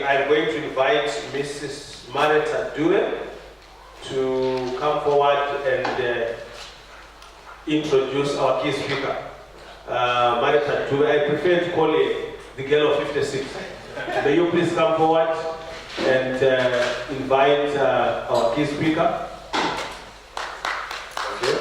I'm going to invite Mrs. Marita Due to come forward and introduce our key speaker. Marita Due, I prefer to call it the girl of 56. May you please come forward and invite our key speaker. Okay.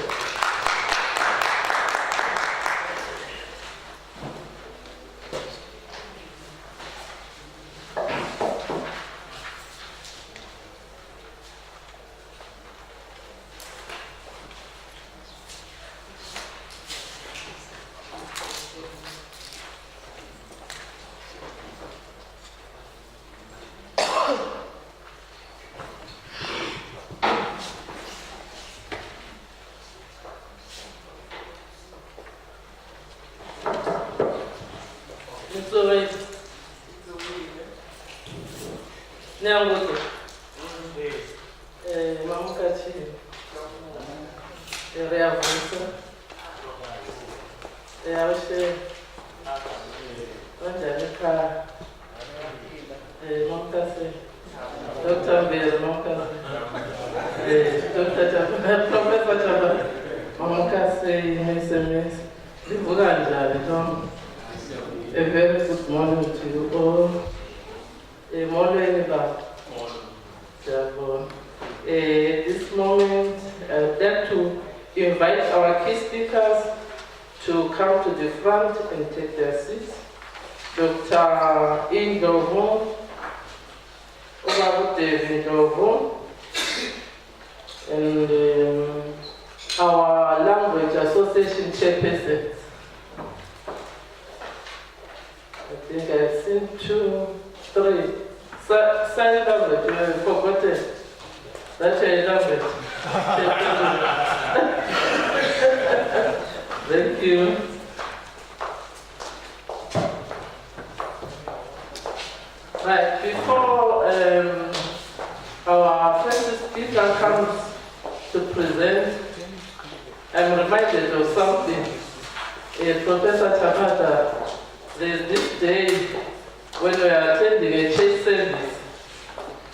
A very good morning to you all. At this moment, I'd like to invite our key speakers to come to the front and take their seats. Dr. Indovo, David Indovo, and our language association chairperson. I think I've seen 2, 3. Sign language, I forgot it. That's a language. Thank you. Right, before our first speaker comes to present, I'm reminded of something. Professor Chamada, there's this day when we are attending a church service,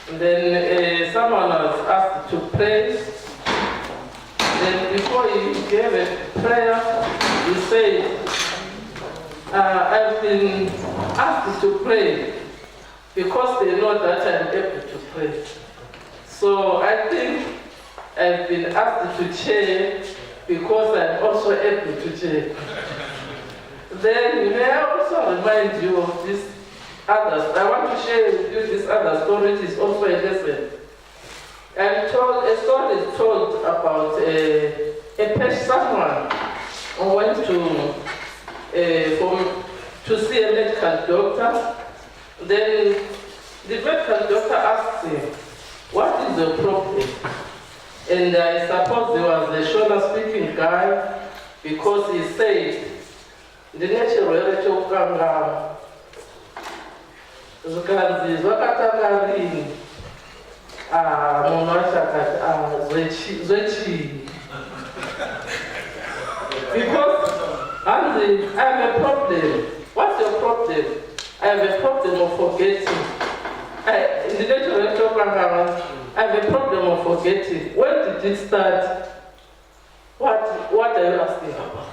and then someone was asked to pray. Then before he gave a prayer, he said, I've been asked to pray because they know that I'm able to pray. So I think I've been asked to chair because I'm also able to chair. Then may I also remind you of this others. I want to share with you this other story. It is also a lesson. I'm told a story is told about someone who went to see a medical doctor. Then the medical doctor asked him, "What is the problem?" And I suppose there was a Shona-speaking guy, because he said, the natural reality of Kanga, Zukanzi, Zwakatagali, Zwechi. Because I have a problem. What's your problem? I have a problem of forgetting. In the natural reality of Kanga, I have a problem of forgetting. When did it start? What are you asking about?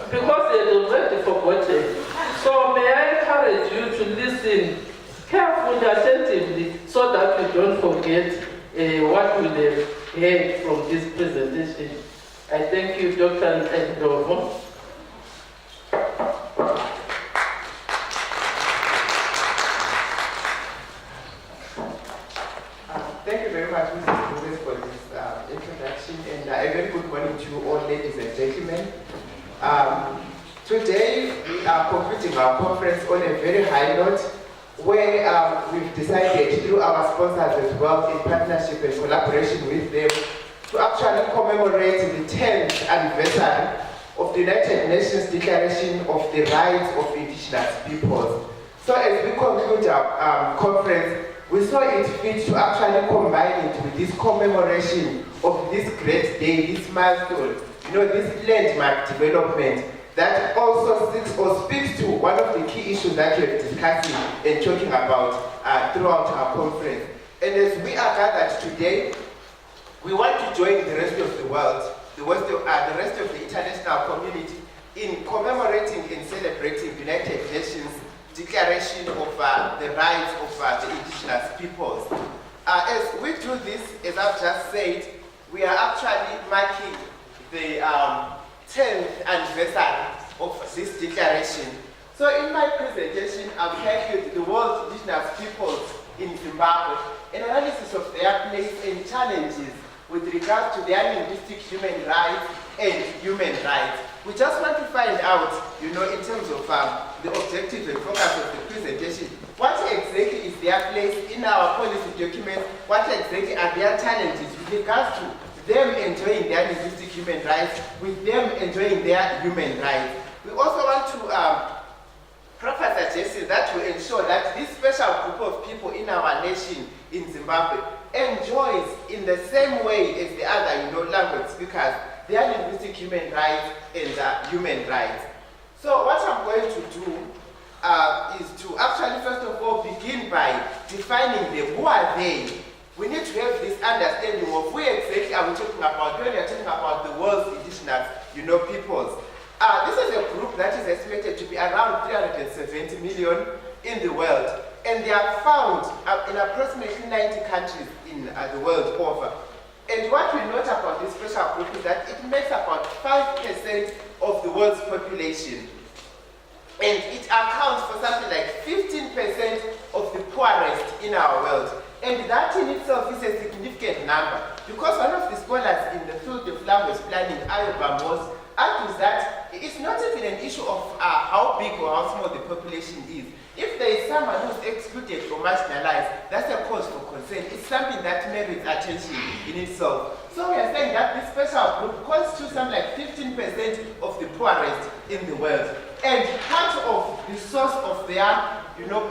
Because they had already forgotten. So may I encourage you to listen carefully, attentively, so that you don't forget what we have heard from this presentation. I thank you, Dr. Ndovo. Thank you very much, Mrs. Moses, for this introduction, and a very good morning to you all, ladies and gentlemen. Today, we are concluding our conference on a very high note, where we've decided, through our sponsors as well, in partnership and collaboration with them, to actually commemorate the 10th anniversary of the United Nations Declaration of the Rights of Indigenous Peoples. So as we conclude our conference, we saw it fit to actually combine it with this commemoration of this great day, this milestone, this landmark development that also speaks to one of the key issues that we're discussing and talking about throughout our conference. And as we are gathered today, we want to join the rest of the world, the rest of the international community in commemorating and celebrating United Nations Declaration of the Rights of the Indigenous Peoples. As we do this, as I've just said, we are actually marking the 10th anniversary of this declaration. So in my presentation, I've titled The World's Indigenous Peoples in Zimbabwe, an analysis of their place and challenges with regards to their linguistic human rights and human rights. We just want to find out, in terms of the objectives and focus of the presentation, what exactly is their place in our policy documents, what exactly are their challenges with regards to them enjoying their linguistic human rights, with them enjoying their human rights. We also want to proffer suggestions that will ensure that this special group of people in our nation, in Zimbabwe, enjoys in the same way as the other language speakers their linguistic human rights and human rights. So what I'm going to do is to actually first of all begin by defining them. Who are they? We need to have this understanding of who exactly are we talking about when we are talking about the world's indigenous peoples. This is a group that is estimated to be around 370 million in the world, and they are found in approximately 90 countries in the world over. And what we note about this special group is that it makes about 5% of the world's population. And it accounts for something like 15% of the poorest in our world. And that in itself is a significant number, because one of the scholars in the field of language planning, Ayobamos, argues that it's not even an issue of how big or how small the population is. If there is someone who's excluded or marginalized, that's a cause for concern. It's something that merits attention in itself. So we are saying that this special group constitutes something like 15% of the poorest in the world. And part of the source of their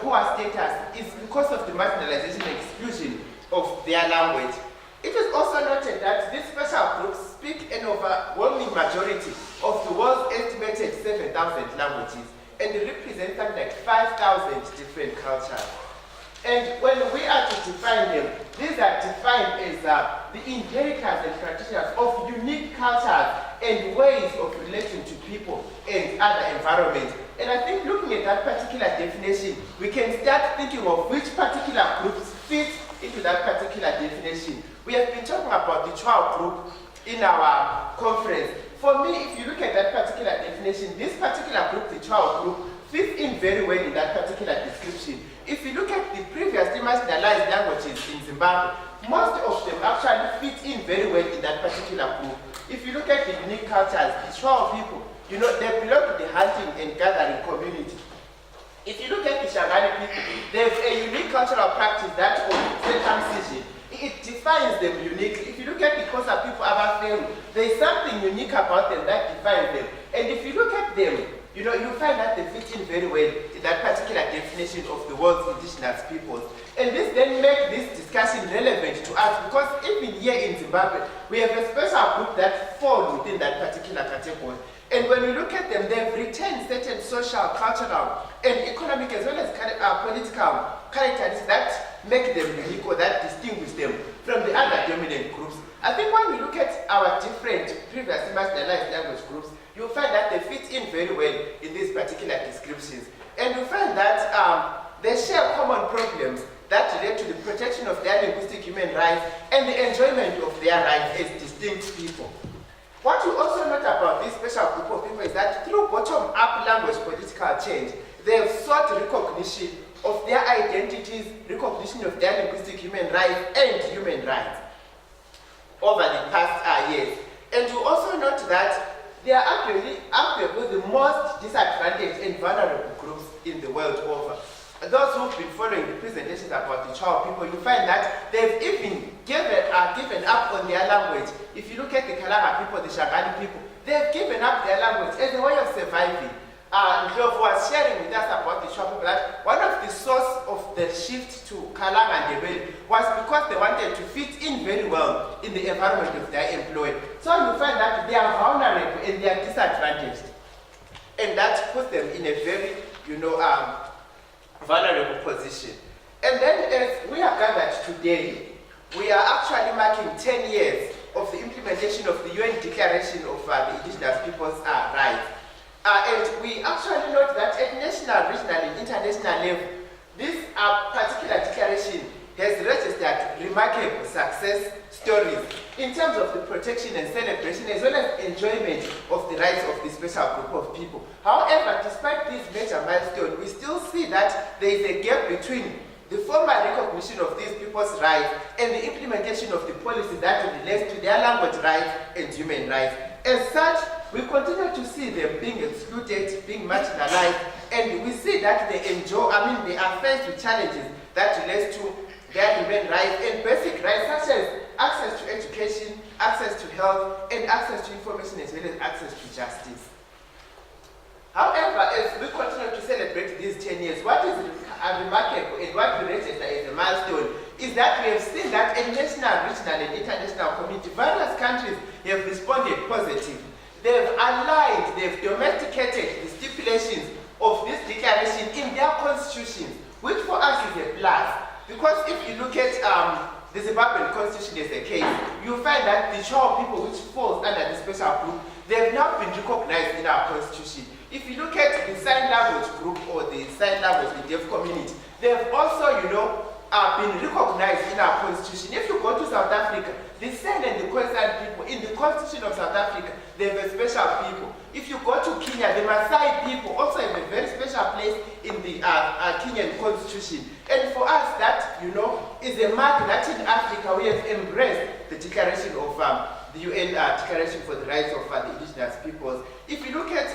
poor status is because of the marginalization and exclusion of their language. It is also noted that these special groups speak an overwhelming majority of the world's estimated 7,000 languages, and they represent something like 5,000 different cultures. And when we are to define them, these are defined as the inheritors and practitioners of unique cultures and ways of relating to people and other environments. And I think looking at that particular definition, we can start thinking of which particular groups fit into that particular definition. We have been talking about the Chua group in our conference. For me, if you look at that particular definition, this particular group, the Chua group, fits in very well in that particular description. If you look at the previously marginalized languages in Zimbabwe, most of them actually fit in very well in that particular group. If you look at the unique cultures, the Chua people, they belong to the hunting and gathering community. If you look at the Shangani people, they have a unique cultural practice that of circumcision. It defines them uniquely. If you look at the Xhosa people, there is something unique about them that defines them. And if you look at them, you find that they fit in very well in that particular definition of the world's indigenous peoples. And this then makes this discussion relevant to us, because even here in Zimbabwe, we have a special group that falls within that particular category. And when we look at them, they've retained certain social, cultural, and economic as well as political characteristics that make them unique or that distinguish them from the other dominant groups. I think when we look at our different previously marginalized language groups, you'll find that they fit in very well in these particular descriptions. And you'll find that they share common problems that relate to the protection of their linguistic human rights and the enjoyment of their rights as distinct people. What you also note about this special group of people is that through bottom-up language political change, they have sought recognition of their identities, recognition of their linguistic human rights and human rights over the past years. And you also note that they are arguably the most disadvantaged and vulnerable groups in the world over. Those who've been following the presentations about the Chua people, you find that they've even given up on their language. If you look at the Kalanga people, the Shangani people, they've given up their language as a way of surviving. Ndlovu was sharing with us about the Chua people that one of the source of the shift to Kalanga and Ndebele was because they wanted to fit in very well in the environment of their employer. So you find that they are vulnerable and they are disadvantaged. and that puts them in a very, vulnerable position. And then as we are gathered today, we are actually marking 10 years of the implementation of the UN Declaration of the Indigenous Peoples' Rights. And we actually note that at national, regional, and international level, this particular declaration has registered remarkable success stories in terms of the protection and celebration as well as enjoyment of the rights of this special group of people. However, despite this major milestone, we still see that there is a gap between the formal recognition of these people's rights and the implementation of the policy that relates to their language rights and human rights. As such, we continue to see them being excluded, being marginalized, and we see that they are faced with challenges that relate to their human rights and basic rights such as access to education, access to health, and access to information as well as access to justice. However, as we continue to celebrate these 10 years, what is remarkable and what we register as a milestone is that we have seen that at national, regional, and international community, various countries have responded positively. They've aligned, they've domesticated the stipulations of this declaration in their constitutions, which for us is a plus. Because if you look at the Zimbabwean constitution as a case, you find that the Chao people which falls under the special group, they've now been recognized in our constitution. If you look at the sign language group or the sign language, the deaf community, they've also, been recognized in our constitution. If you go to South Africa, the San and the Khoisan people in the constitution of South Africa, they have a special people. If you go to Kenya, the Maasai people also have a very special place in the Kenyan constitution. And for us, that, is a mark that in Africa we have embraced the declaration of the UN Declaration for the Rights of the Indigenous Peoples. If you look at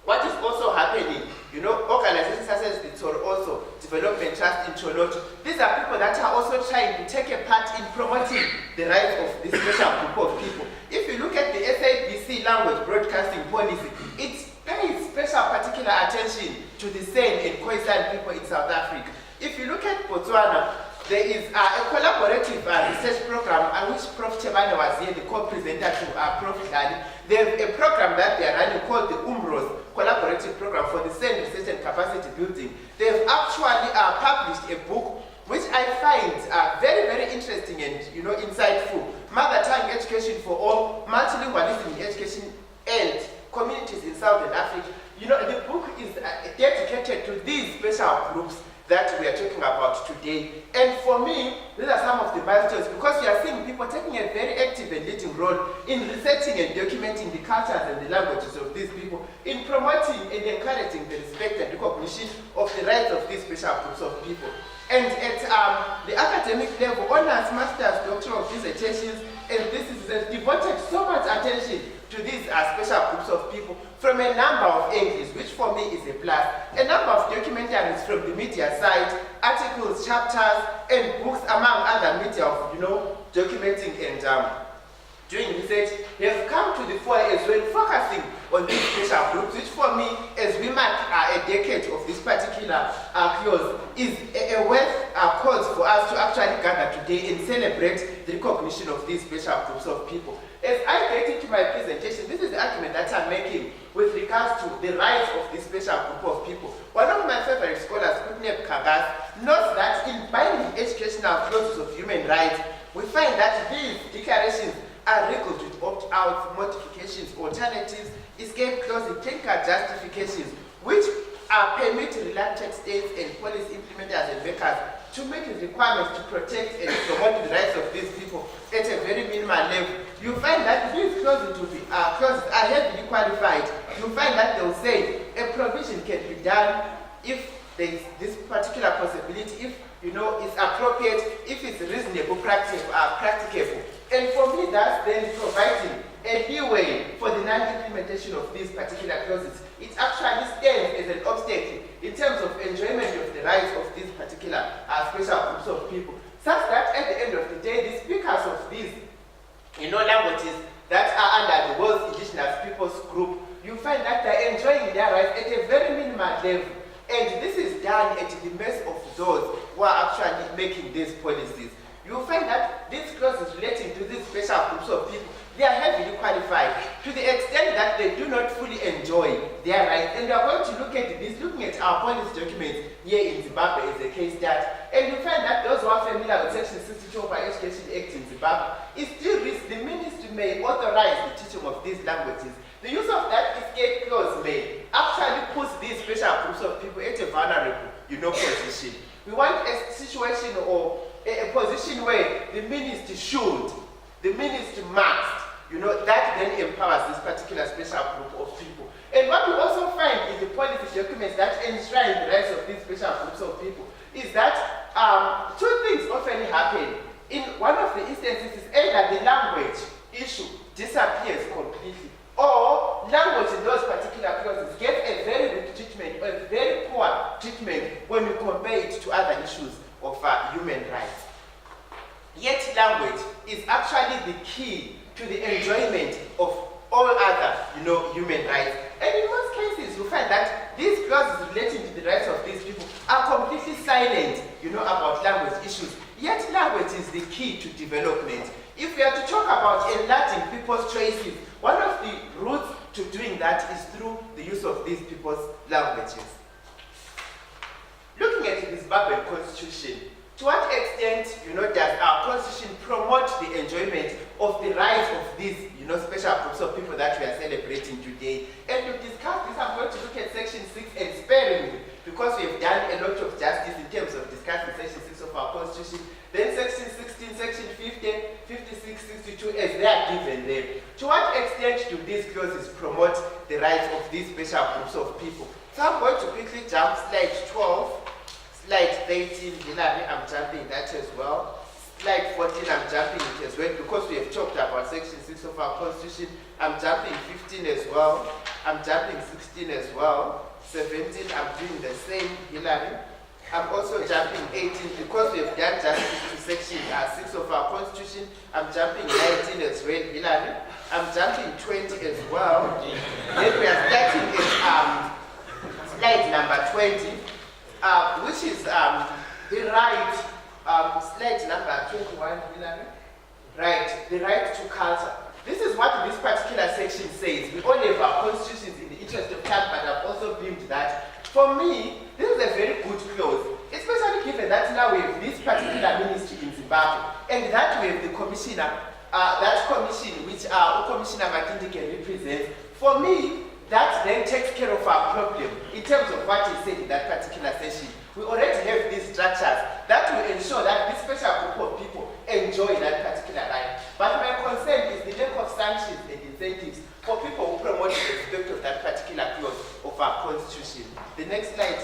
what is also happening, organizations such as the Tsoro also, Development Trust in Choloto, these are people that are also trying to take a part in promoting the rights of this special group of people. If you look at the SABC language broadcasting policy, it pays special particular attention to the San and Khoisan people in South Africa. If you look at Botswana, there is a collaborative research program which Prof. Chebane was here, the co-presenter to Prof. Dali. They have a program that they are running called the UMROS Collaborative Program for the Same Research and Capacity Building. They have actually published a book which I find very, very interesting and insightful. Mother Tongue Education for All, Multilingualism in Education and Communities in Southern Africa. The book is dedicated to these special groups that we are talking about today. And for me, these are some of the milestones because we are seeing people taking a very active and leading role in researching and documenting the cultures and the languages of these people, in promoting and encouraging the respect and recognition of the rights of these special groups of people. And at the academic level, honors, masters, doctoral dissertations, and this is devoted so much attention to these special groups of people from a number of angles, which for me is a plus. A number of documentaries from the media side, articles, chapters, and books, among other media of, documenting and doing research, have come to the fore as well, focusing on these special groups, which for me, as we mark a decade of this particular clause, is a worth cause for us to actually gather today and celebrate the recognition of these special groups of people. As I get into my presentation, this is the argument that I'm making with regards to the rights of this special group of people. One of my favorite scholars, Kutneb Kangas, notes that in binding educational clauses of human rights, we find that these declarations are recorded with opt-outs, modifications, alternatives, escape clauses, technical justifications, which permit reluctant states and policy implementers and makers to make the requirements to protect and promote the rights of these people at a very minimal level. You find that these clauses are heavily qualified. You find that they'll say a provision can be done if there is this particular possibility, if it's appropriate, if it's reasonable, practicable. And for me, that's then providing a leeway for the non-implementation of these particular clauses. It actually stands as an obstacle in terms of enjoyment of the rights of these particular special groups of people, such that at the end of the day, the speakers of these languages that are under the world's Indigenous Peoples Group, you find that they're enjoying their rights at a very minimal level. And this is done at the mercy of those who are actually making these policies. You find that these clauses relating to these special groups of people, they are heavily qualified to the extent that they do not fully enjoy their rights. And we are going to look at this, looking at our policy documents here in Zimbabwe as a case study. And you find that those who are familiar with Section 62 of our Education Act in Zimbabwe, it still reads the ministry may authorize the teaching of these languages. The use of that escape clause may actually puts these special groups of people at a vulnerable, position. We want a situation or a position where the ministry should, the ministry must, that then empowers this particular special group of people. And what we also find in the policy documents that enshrine the rights of these special groups of people is that two things often happen. In one of the instances is either the language issue disappears completely, or language in those particular clauses get a very weak treatment or a very poor treatment when you compare it to other issues of human rights. Yet language is actually the key to the enjoyment of all other, human rights. And in most cases, you find that these clauses relating to the rights of these people are completely silent, about language issues. Yet language is the key to development. If we are to talk about enlarging people's choices, one of the routes to doing that is through the use of these people's languages. Looking at the Zimbabwean constitution, to what extent, does our constitution promote the enjoyment of the rights of these, special groups of people that we are celebrating today? And to discuss this, I'm going to look at Section 6 and sparingly, because we have done a lot of justice in terms of discussing Section 6 of our constitution. Then Section 16, Section 15, 56, 62, as they are given there. To what extent do these clauses promote the rights of these special groups of people? So I'm going to quickly jump slide 12. Slide 13, Hillary, I'm jumping that as well. Slide 14, I'm jumping it as well because we have talked about Section 6 of our Constitution. I'm jumping 15 as well. I'm jumping 16 as well. 17, I'm doing the same, Hillary. I'm also jumping 18 because we have done justice to Section 6 of our Constitution. I'm jumping 19 as well, Hillary. I'm jumping 20 as well. Then we are starting at slide number 20. Which is the right, slide number 21, right, the right to culture. This is what this particular section says. We all have our constitutions in the interest of time, but I've also deemed that. For me, this is a very good clause, especially given that now we have this particular ministry in Zimbabwe, and that we have the commissioner, that commission which Commissioner Makindi can represent. For me, that then takes care of our problem in terms of what he said in that particular session. We already have these structures that will ensure that this special group of people enjoy that particular right. But my concern is the lack of sanctions and incentives for people who promote the respect of that particular clause of our constitution. The next slide,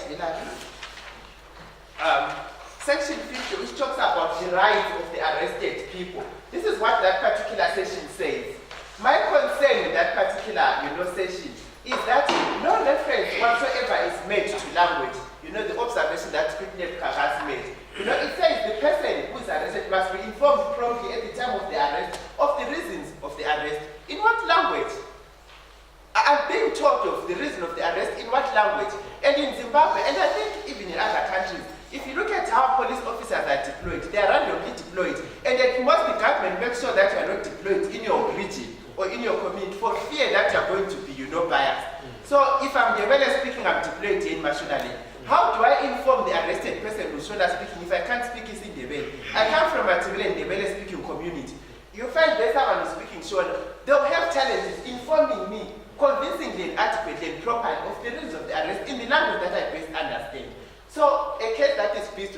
Section 50, which talks about the rights of the arrested people. This is what that particular section says. My concern with that particular, section is that no reference whatsoever is made to language. The observation that Picnic has made. It says the person who is arrested must be informed promptly at the time of the arrest of the reasons of the arrest. In what language? I'm being told of the reason of the arrest in what language? And in Zimbabwe, and I think even in other countries, if you look at how police officers are deployed, they are randomly deployed. And at most the government makes sure that you are not deployed in your region or in your community for fear that you are going to be, biased. So if I'm Ndebele speaking, I'm deployed in Mashonali. How do I inform the arrested person who's Shona speaking if I can't speak in Ndebele? I come from a Ndebele speaking community. You find there's someone who's speaking Shona, they'll have challenges informing me convincingly and adequately and properly of the reasons of the arrest in the language that I best understand. So a case that is built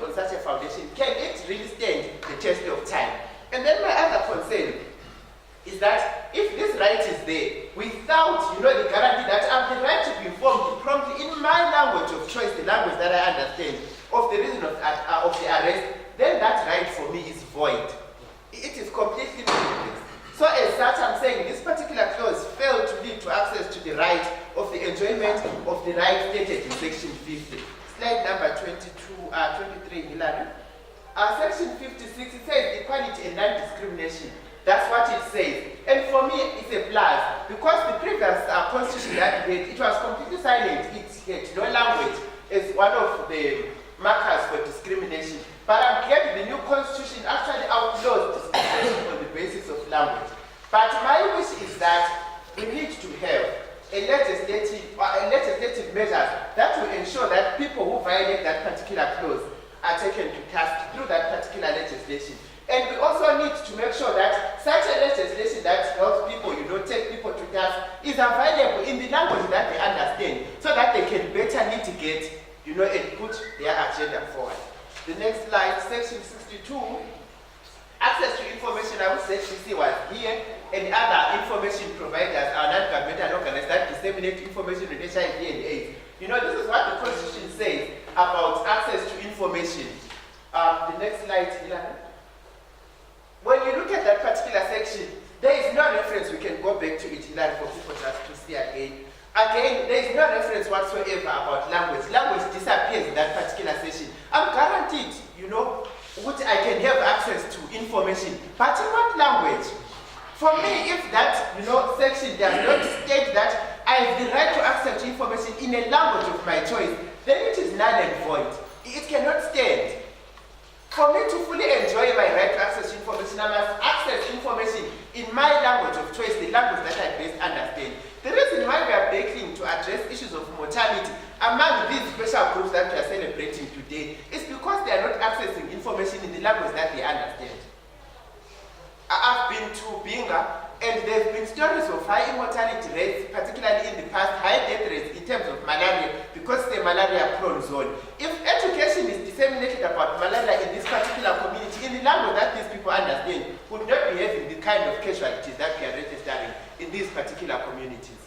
on such a foundation, can it really stand the test of time? And then my other concern is that if this right is there, without the guarantee that I have the right to be informed promptly in my language of choice, the language that I understand, of the reason of the arrest, then that right for me is void. It is completely meaningless. So as such, I'm saying this particular clause failed to lead to access to the right of the enjoyment of the right stated in Section 50. Slide number 23, Hillary. Section 56, it says equality and non-discrimination. That's what it says. And for me, it's a plus. Because the previous constitution that we had, it was completely silent. It had no language as one of the markers for discrimination. But I'm glad the new constitution actually outlaws discrimination on the basis of language. that will ensure that people who violate that particular clause are taken to task through that particular legislation. And we also need to make sure that such a legislation that helps people, take people to task is available in the language that they understand so that they can better litigate, and put their agenda forward. The next slide, section 62, access to information. I would say HCC was here, and other information providers are non-governmental organizations that disseminate information on HIV and AIDS. This is what the Constitution says about access to information. The next slide, Ilana. When you look at that particular section, there is no reference, we can go back to it, Ilana, for people just to see again. Again, there is no reference whatsoever about language. Language disappears in that particular section. I'm guaranteed, which I can have access to information, but in what language? For me, if that, section does not state that I have the right to access to information in a language of my choice, then it is null and void. It cannot stand. For me to fully enjoy my right to access to information, I must access information in my language of choice, the language that I best understand. The reason why we are begging to address issues of mortality among these special groups that we are celebrating today is because they are not accessing information in the language that they understand. I've been to Binga, and there have been stories of high immortality rates, particularly in the past, high death rates in terms of malaria, because it's a malaria-prone zone. If education is disseminated about malaria in this particular community, in the language that these people understand, would not be having the kind of casualties that we are registering in these particular communities.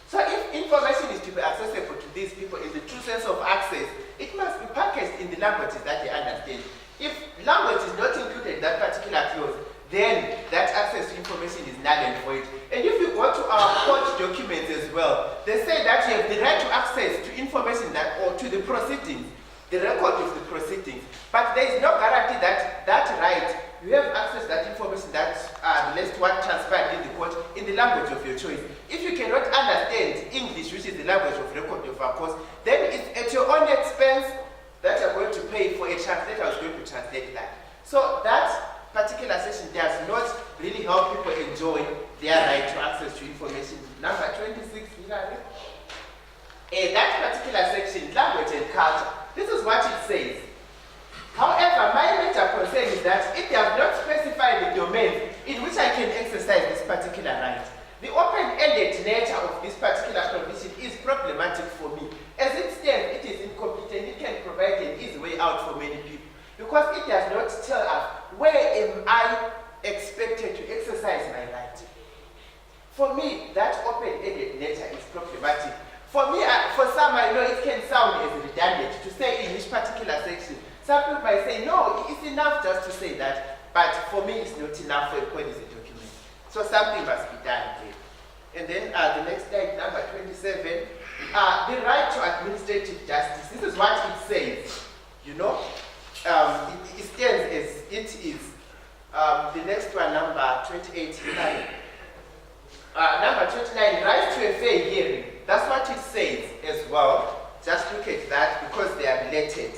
So if information is to be accessible to these people in the true sense of access, it must be packaged in the languages that they understand. If language is not included in that particular clause, then that access to information is null and void. And if you go to our court documents as well, they say that you have the right to access to information or to the proceedings, the record of the proceedings. But there is no guarantee that that right, you have access to that information that relates to what transpired in the court in the language of your choice. If you cannot understand English, which is the language of record of our course, then it's at your own expense that you're going to pay for a translator who's going to translate that. So that particular session does not really help people enjoy their right to access to information. Number 26, that particular section, language and culture, this is what it says. However, my major concern is that it does not specify the domain in which I can exercise this particular right. The open-ended nature of this particular provision is problematic for me. As it stands, it is incompetent. It can provide an easy way out for many people because it does not tell us where am I expected to exercise my right. For me, that open-ended nature is problematic. For me, for some, I know it can sound as redundant to say in which particular section. Some people might say, no, it's enough just to say that, but for me, it's not enough for a policy document. So something must be done there. And then the next slide, number 27, the right to administrative justice. This is what it says, it stands as it is. The next one, number 28, number 29, right to a fair hearing. That's what it says as well. Just look at that because they are related.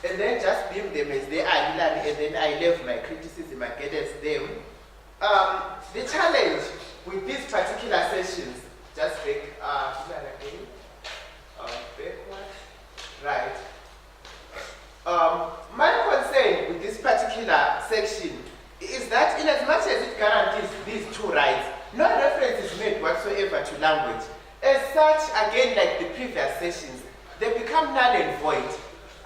And then just beam them as they are, and then I leave my criticism against them. The challenge with these particular sessions, just back, backward, right. My concern with this particular section is that in as much as it guarantees these two rights, no reference is made whatsoever to language. As such, again, like the previous sessions, they become null and void.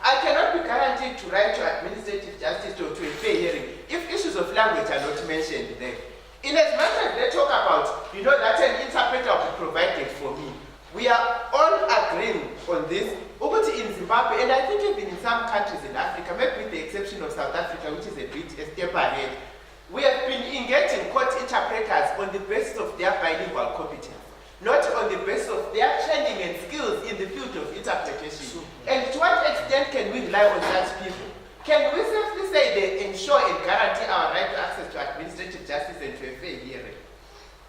I cannot be guaranteed to right to administrative justice or to a fair hearing if issues of language are not mentioned there. In as much as they talk about, that an interpreter will be provided for me, we are all agreeing on this. Over in Zimbabwe, and I think even in some countries in Africa, maybe with the exception of South Africa, which is a bit a step ahead, we have been engaging court interpreters on the basis of their bilingual competence, not on the basis of their training and skills in the field of interpretation. And to what extent can we rely on such people? Can we safely say they ensure and guarantee our right to access to administrative justice and to a fair hearing?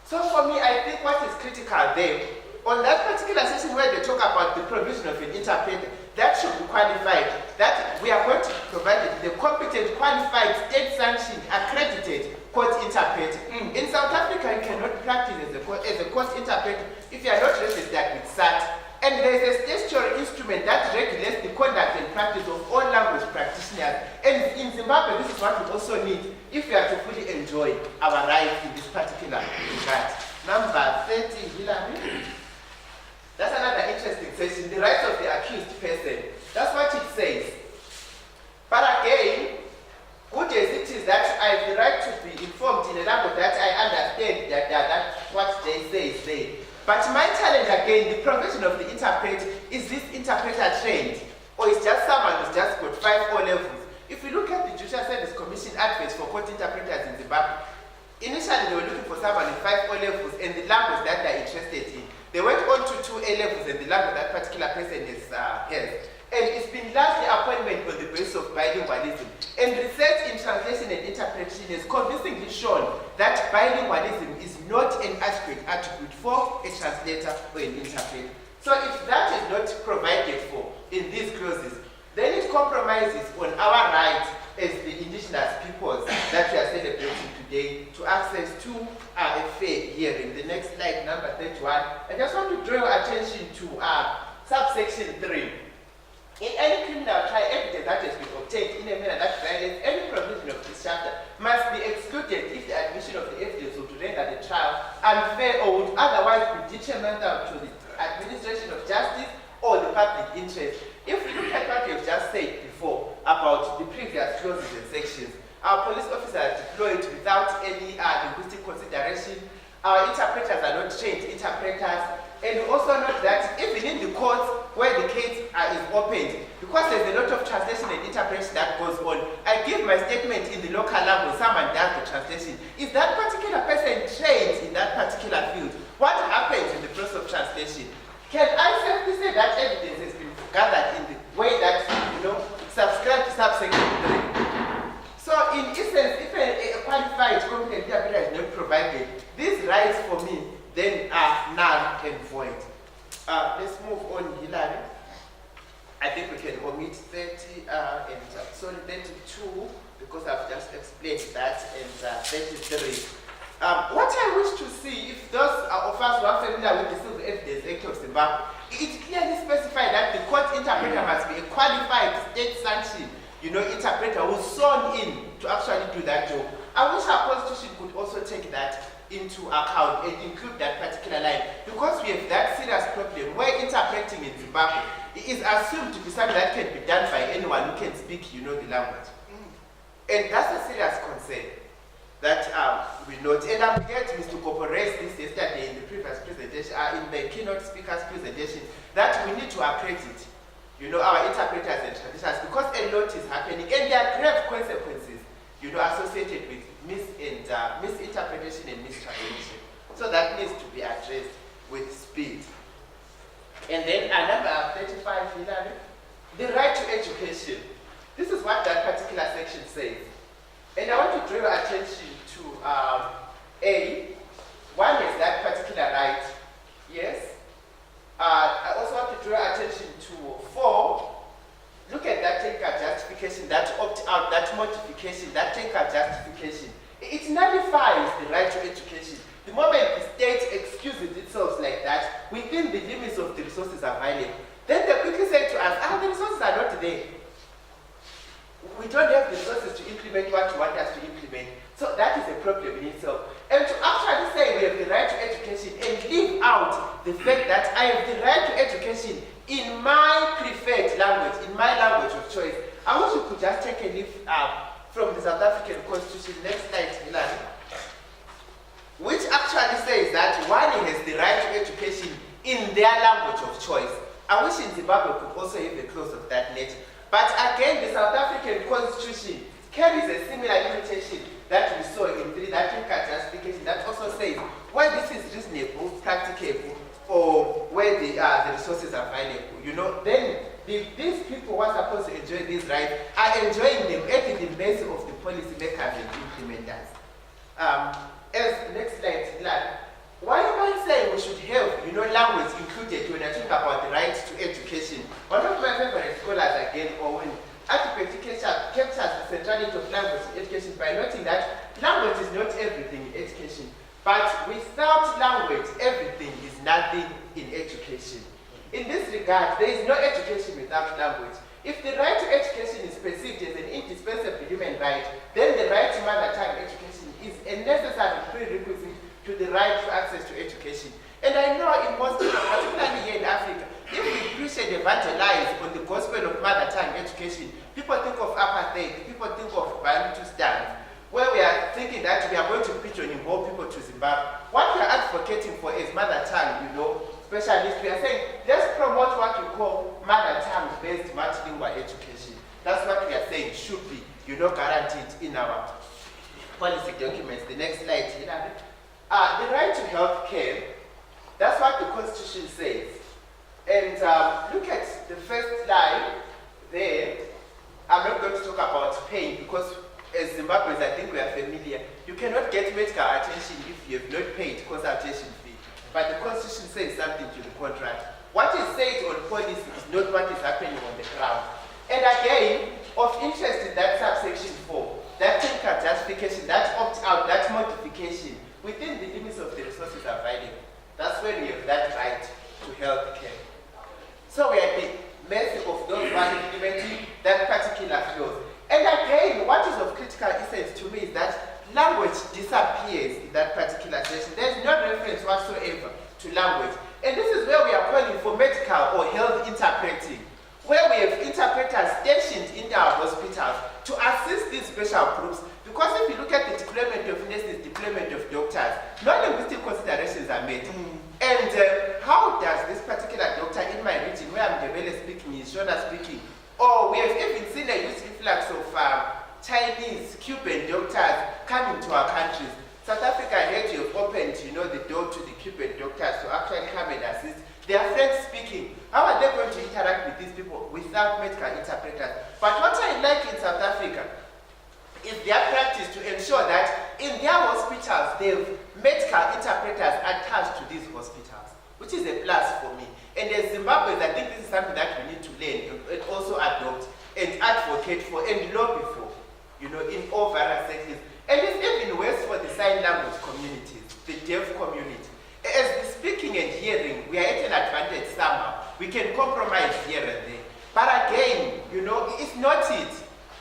So for me, I think what is critical there, on that particular session where they talk about the provision of an interpreter, that should be qualified, that we are going to provide the competent, qualified, state-sanctioned, accredited court interpreter. In South Africa, you cannot practice as a court interpreter if you are not registered with SAT. And there is a statutory instrument that regulates the conduct and practice of all language practitioners. And in Zimbabwe, this is what we also need if we are to fully enjoy our rights in this particular regard. Number 30, Hillary. That's another interesting section, the rights of the accused person. That's what it says. But again, good as it is that I have the right to be informed in a language that I understand, that's what they say is there. But my challenge again, the profession of the interpreter, is this interpreter trained? Or is just someone who's just got 5 O levels? If we look at the Judicial Service Commission adverts for court interpreters in Zimbabwe, initially they were looking for someone with 5 O levels and the language that they're interested in. They went on to 2 A levels and the language that particular person has. And it's been largely appointment on the basis of bilingualism. And research in translation and interpretation has convincingly shown that bilingualism is not an adequate attribute for a translator or an interpreter. So if that is not provided for in these clauses, then it compromises on our rights as the indigenous peoples that we are celebrating today to access to a fair hearing. The next slide, number 31. I just want to draw your attention to subsection 3. In any criminal trial, evidence that has been obtained in a manner that violates any provision of this chapter must be excluded if the admission of the evidence would render the trial unfair or would otherwise be detrimental to the administration of justice or the public interest. If we look at what we have just said before about the previous clauses and sections, our police officers are deployed without any linguistic consideration. Our interpreters are not trained interpreters. And we also note that even in the courts where the case is opened, because there's a lot of translation and interpretation that goes on, I give my statement in the local language, someone does the translation. Is that particular person trained in that particular field? What happens in the process of translation? Can I safely say that evidence has been gathered in the way that, subscribe to subsection 3? So in essence, if a qualified competent interpreter is not provided, these rights for me then are null and void. Let's move on, Hillary. I think we can omit 30 and 32 because I've just explained that, and 33. What I wish to see, if those of us who are familiar with the Civil Evidence Act of Zimbabwe, it clearly specifies that the court interpreter must be a qualified state-sanctioned, interpreter who's sworn in to actually do that job. I wish our constitution could also take that into account and include that particular line, because we have that serious problem where interpreting in Zimbabwe is assumed to be something that can be done by anyone who can speak, the language. And that's a serious concern that we note. And I'm glad Mr. Kopo raised this yesterday in the previous presentation, in the keynote speaker's presentation, that we need to accredit, our interpreters and traditionals, because a lot is happening and there are grave consequences, associated with misinterpretation and mistranslation. So that needs to be addressed with speed. And then number 35, Hillary, the right to education. This is what that particular section says. And I want to draw your attention to A. One is that particular right. Yes. I also want to draw your attention to 4. Look at that technical justification, that opt-out, that modification, that technical justification. It nullifies the right to education. The moment the state excuses itself like that, within the limits of the resources available, then they quickly say to us, the resources are not there. We don't have the resources to implement what you want us to implement. So that is a problem in itself. And to actually say we have the right to education and leave out the fact that I have the right to education in my preferred language, in my language of choice. I wish we could just take a leaf from the South African Constitution, next slide, Hillary, which actually says that one has the right to education in their language of choice. I wish in Zimbabwe could also have a clause of that nature. But again, the South African Constitution carries a similar limitation that we saw in 3, that technical justification, that also says where this is reasonable, practicable, or where the resources are available, then these people who are supposed to enjoy these rights are enjoying them at the base of the policy makers and implementers. As next slide, why am I saying we should have, language included when I talk about the right to education? One of my favorite scholars again, Owen, captures the centrality of language in education by noting that language is not everything in education, but without language, everything is nothing in education. In this regard, there is no education without language. If the right to education is perceived as an indispensable human right, then the right to mother tongue education is a necessary prerequisite to the right to access to education. And I know in most people, particularly here in Africa, if we preach and evangelize on the gospel of mother tongue education, people think of apartheid, people think of Bantu stance, where we are thinking that we are going to preach on more people to Zimbabwe. What we are advocating for is mother tongue, specialists. We are saying, let's promote what we call mother tongue-based multilingual education. That's what we are saying should be, guaranteed in our policy documents. The next slide, the right to health care, that's what the Constitution says. And look at the first line there. I'm not going to talk about pain because as Zimbabweans, I think we are familiar. You cannot get medical attention if you have not paid consultation fee. But the Constitution says something to the contrary. What is said on policy is not what is happening on the ground. And again, of interest in that subsection 4, that technical justification, that opt-out, that modification, within the limits of the resources available. That's where we have that right to health care. So we are at the mercy of those who are implementing that particular clause. And again, what is of critical essence to me is that language disappears in that particular section. There's no reference whatsoever to language. And this is where we are calling for medical or health interpreting, where we have interpreters stationed in our hospitals to assist these special groups. Because if you look at the deployment of nurses, deployment of doctors, non-linguistic considerations are made. And how does this particular doctor in my region, where I'm Ndebele speaking, is Shona speaking, or we have even seen a huge influx of Chinese, Cuban doctors coming to our countries. South Africa had to have opened, the door to the Cuban doctors to actually come and assist. They are French speaking. How are they going to interact with these people without medical interpreters? But what I like in South Africa is their practice to ensure that in their hospitals, they have medical interpreters attached to these hospitals, which is a plus for me. And as Zimbabweans, I think this is something that we need to learn and also adopt and advocate for and lobby for, in all various sectors. And it's even worse for the sign language communities, the deaf community. As the speaking and hearing, we are at an advantage somehow. We can compromise here and there. But again, it's not it.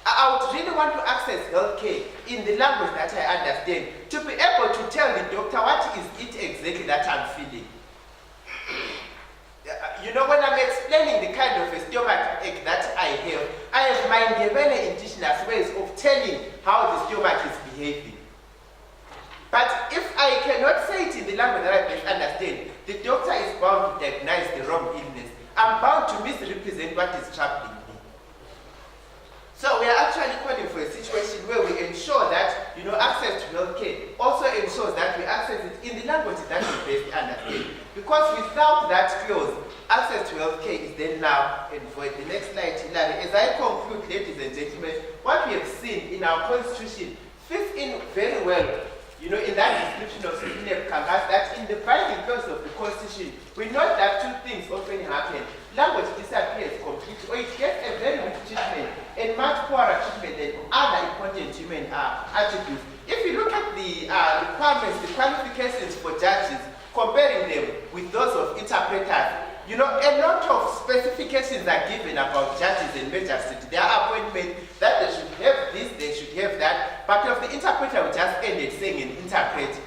I would really want to access healthcare in the language that I understand, to be able to tell the doctor what is it exactly that I'm feeling. When I'm explaining the kind of a stomach ache that I have my Ndebele indigenous ways of telling how the stomach is behaving. But if I cannot say it in the language that I best understand, the doctor is bound to diagnose the wrong illness. I'm bound to misrepresent what is troubling me. So we are actually calling for a situation where we ensure that, access to healthcare also ensures that we access it in the language that we best understand. Because without that clause, access to healthcare is then now void. The next slide, Hilary. As I conclude, ladies and gentlemen, what we have seen in our constitution fits in very well, in that description of Philip Kangas, that in the binding clause of the constitution, we note that two things often happen. Language disappears completely, or it gets a very weak treatment and much poorer treatment than other important human attributes. If you look at the requirements, the qualifications for judges, comparing them with those of interpreters, a lot of specifications are given about judges and magistrates, their appointment, that they should have this, they should have that, but of the interpreter, we just ended saying an interpret.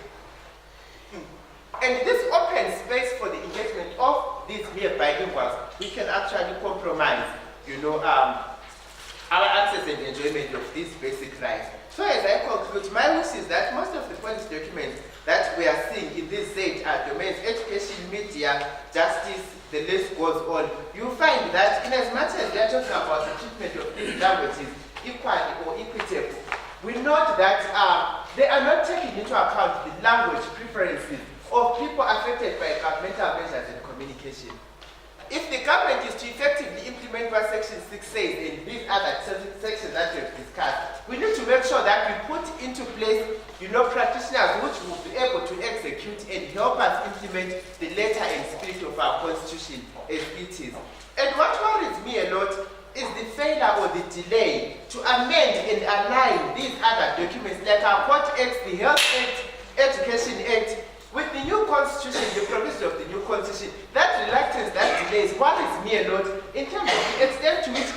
And this opens space for the engagement of these mere bilinguals. We can actually compromise, our access and enjoyment of these basic rights. So as I conclude, my wish is that most of the policy documents that we are seeing in these said domains, education, media, justice, the list goes on, you find that in as much as we are talking about the treatment of these languages equally or equitable, we note that they are not taking into account the language preferences of people affected by governmental measures and communication. If the government is to effectively implement what Section 6 says and these other sections that we have discussed, we need to make sure that we put into place, practitioners which will be able to execute and help us implement the letter and spirit of our Constitution as it is. And what worries me a lot is the failure or the delay to amend and align these other documents like our Court Act, the Health Act, Education Act, With the new constitution, the provision of the new constitution, that reluctance, that delays, one is mere note in terms of the extent to which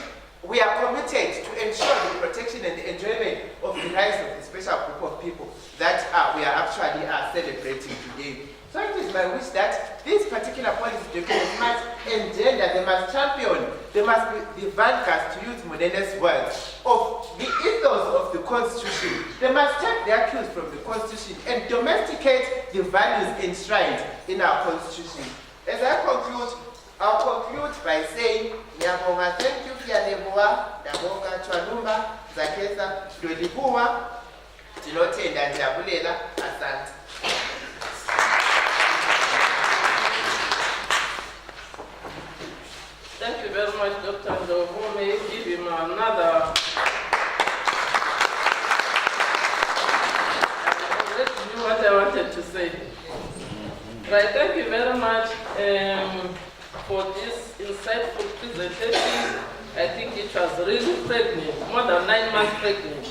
we are committed to ensure the protection and the enjoyment of the rights of the special group of people that we are actually celebrating today. So it is my wish that these particular policy documents must engender, they must champion, they must be the vanguards, to use Monene's words, of the ethos of the Constitution. They must take their cues from the Constitution and domesticate the values enshrined in our Constitution. As I conclude, I'll conclude by saying, Nyabonga, thank you, Fianeboa, Nyabonga, Chwanumba, Zakesa, Dodibua, Tilote, and Jabulela, Asante. Thank you very much, Dr. Ndovo. May you give him another. Let's do what I wanted to say. Right, thank you very much for this insightful presentation. I think it was really pregnant, more than 9 months pregnant.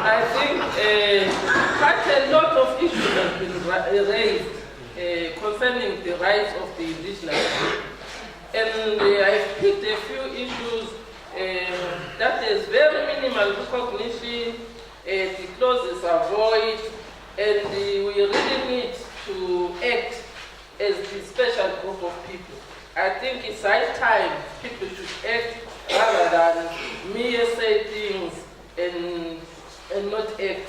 I think quite a lot of issues have been raised concerning the rights of the indigenous. And I've picked a few issues that is very minimal recognition, the clauses are void, and we really need to act as the special group of people. I think it's high time people should act rather than mere say things and not act.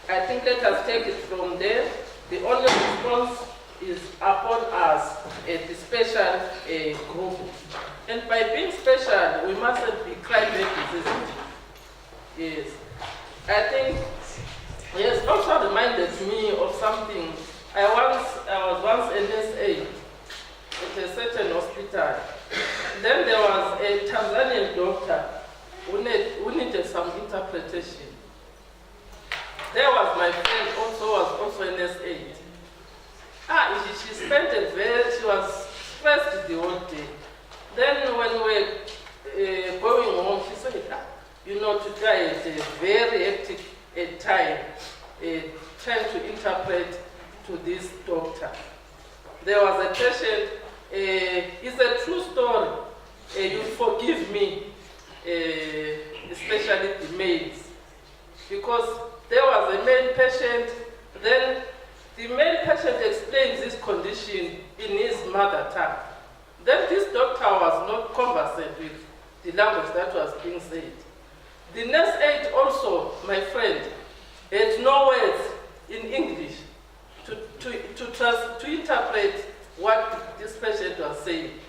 I think let us take it from there. The only response is upon us, the special group. And by being special, we mustn't be cry-babies, isn't it? Yes. I think he has also reminded me of something. I was once an SA at a certain hospital. Then there was a Tanzanian doctor who needed some interpretation. There was my friend was also an SA. She spent she was stressed the whole day. Then when we were going home, she said, today is a very hectic time trying to interpret to this doctor. There was a patient, it's a true story, you forgive me, especially the males, because there was a male patient, then the male patient explains this condition in his mother tongue. Then this doctor was not conversant with the language that was being said. The nurse aide also, my friend, had no words in English to interpret what this patient was saying.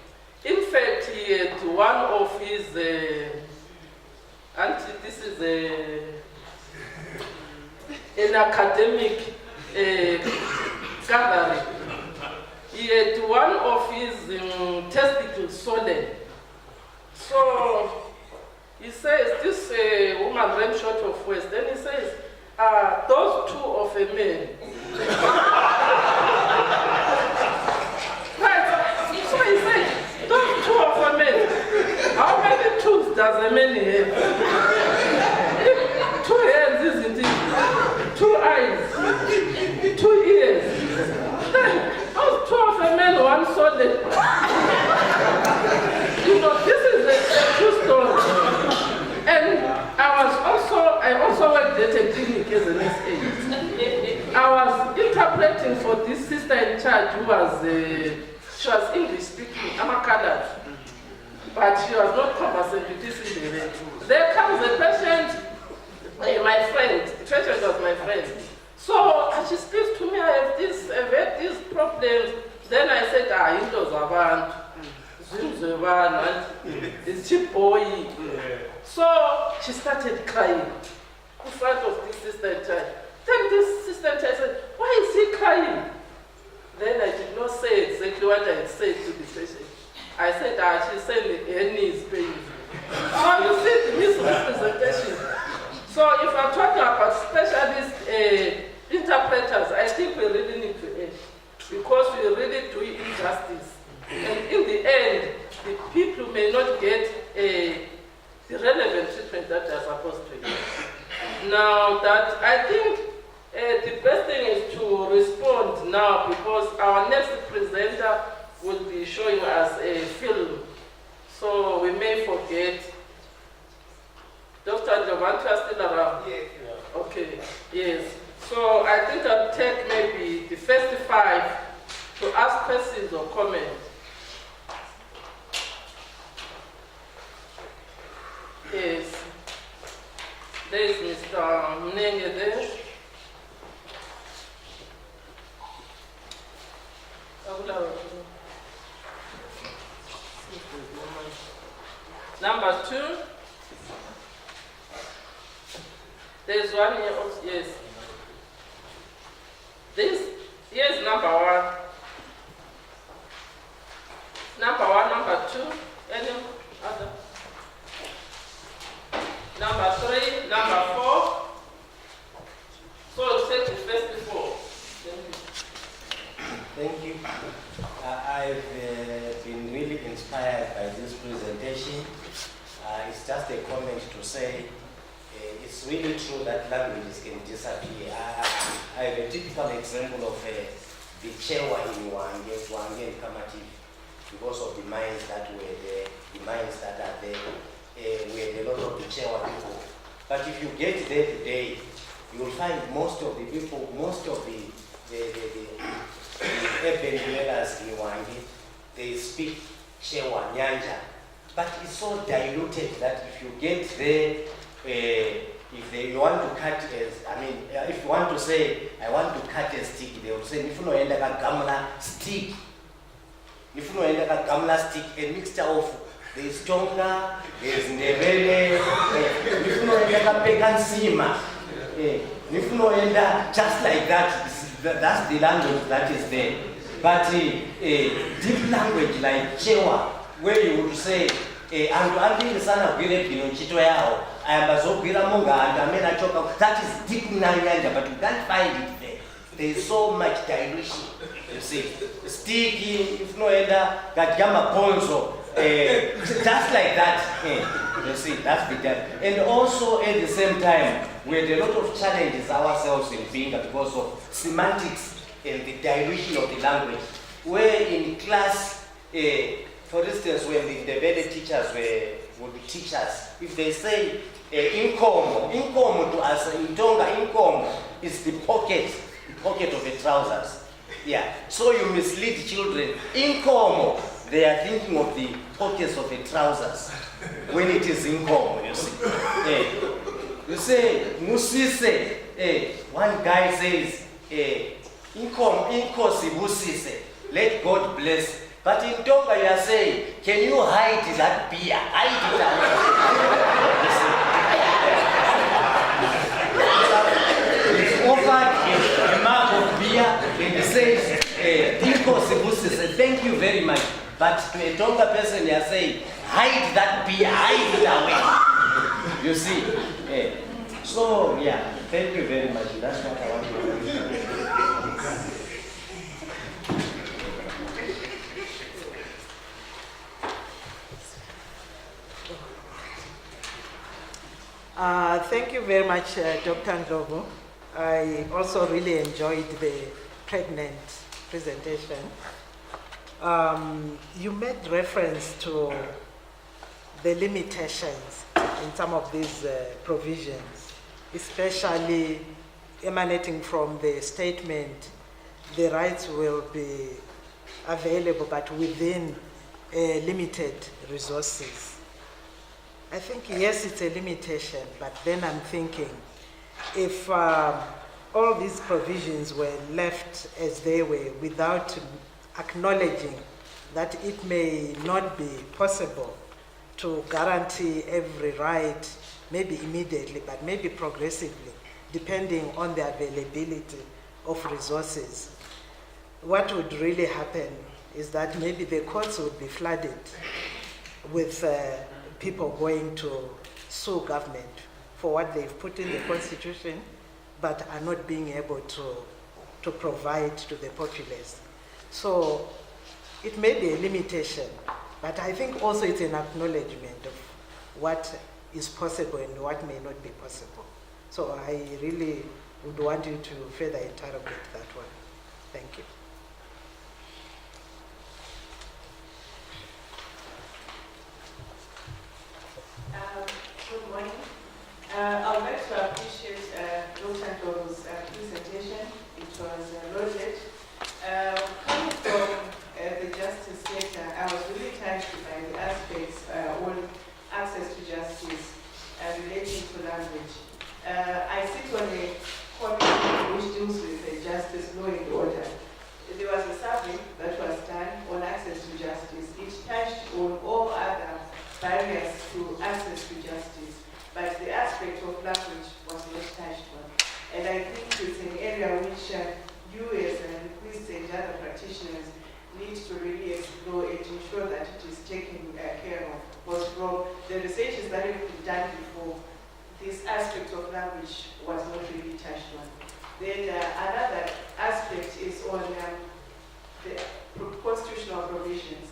In fact, he had one of his, this is an academic gathering. He had one of his testicles swollen. So he says, this woman ran short of words. Then he says, those two of a man. Right. So he said, those two of a man. How many tools does a man have? 2 hands, isn't it? 2 eyes, 2 ears. Then those 2 of a man, 1 solid. This is a true story. And I also worked at a clinic as an SA. I was interpreting for this sister in charge who was, she was English speaking, I'm a colored, but she was not conversant with this Indian. There comes a patient, my friend, the patient was my friend. So she speaks to me, I've had these problems. Then I said, into Zavan. It's cheap boy. So she started crying in front of this sister in charge. Then this sister in charge said, why is he crying? Then I did not say exactly what I had said to the patient. I said, she said her knee is painful. So you see the misrepresentation. So if I'm talking about specialist interpreters, I think we really need to end because we really do injustice. And in the end, the people may not get the relevant treatment that they are supposed to get. Now that I think The best thing is to respond now because our next presenter will be showing us a film. So we may forget. Dr. Giovanni still around? Yes. Okay, yes. So I think I'll take maybe the first 5 to ask questions or comments. Yes. There is Mr. Mnenge there. Number 2. There's one here also, yes. Here's number 1. Number 1, number 2, any other? Number 3, number 4. So take the first 4. Thank you. I've been really inspired by this presentation. It's just a comment to say it's really true that languages can disappear. I have a typical example of the Chewa in Wange and Kamati because of the mines that were there, the mines that are there. We had a lot of the Chewa people. But if you get there today, you will find most of the people, most of the urban dwellers in Wange, they speak Chewa Nyanja. But it's so diluted that if you get there, if you want to cut if you want to say, I want to cut a stick, they will say, if you know a gamla stick, if you know a gamla stick, a mixture of there's Tonga, there's Ndebele, if you know a pagan sima, if you know just like that, that's the language that is there. But deep language like Chewa, where you would say, that is deep Nyanja, but you can't find it there. There is so much dilution. You see, sticky, if no other, Gajama Ponzo, just like that. You see, that's the time. And also at the same time, we had a lot of challenges ourselves in Binga because of semantics and the dilution of the language. Where in class, for instance, when the Ndebele teachers would teach us, if they say inkomo to us in Tonga, inkomo is the pocket of the trousers. Yeah. So you mislead children. Inkomo, they are thinking of the pockets of the trousers when it is inkomo, you see. You say musise. One guy says inkosi busise. Let God bless. But in Tonga you are saying, can you hide that beer? Hide it away. It's offered a mug of beer and it says, thank you very much. But to a Tonga person you are saying, hide that beer, hide it away. You see? So, yeah, thank you very much. That's what I want to do. Thank you very much, Dr. Ndlovu. I also really enjoyed the pregnant presentation. You made reference to the limitations in some of these provisions, especially emanating from the statement, the rights will be available but within limited resources. I think, yes, it's a limitation, but then I'm thinking, if all these provisions were left as they were without acknowledging that it may not be possible to guarantee every right, maybe immediately, but maybe progressively, depending on the availability of resources, what would really happen is that maybe the courts would be flooded with people going to sue government for what they've put in the constitution, but are not being able to provide to the populace. So it may be a limitation, but I think also it's an acknowledgement of what is possible and what may not be possible. So I really would want you to further interrogate that one. Thank you. Good morning. I would like to appreciate Dr. Ndoro's presentation. It was loaded. Coming from the justice sector, I was really touched by the aspects on access to justice relating to language. I sit on a committee which deals with justice, law and order. There was a survey that was done on access to justice. It touched on all other barriers to access to justice, but the aspect of language was not touched on. And I think it's an area which you as linguists and other practitioners need to really explore and ensure that it is taken care of. Because from the researches that have been done before, this aspect of language was not really touched on. Then another aspect is on the constitutional provisions.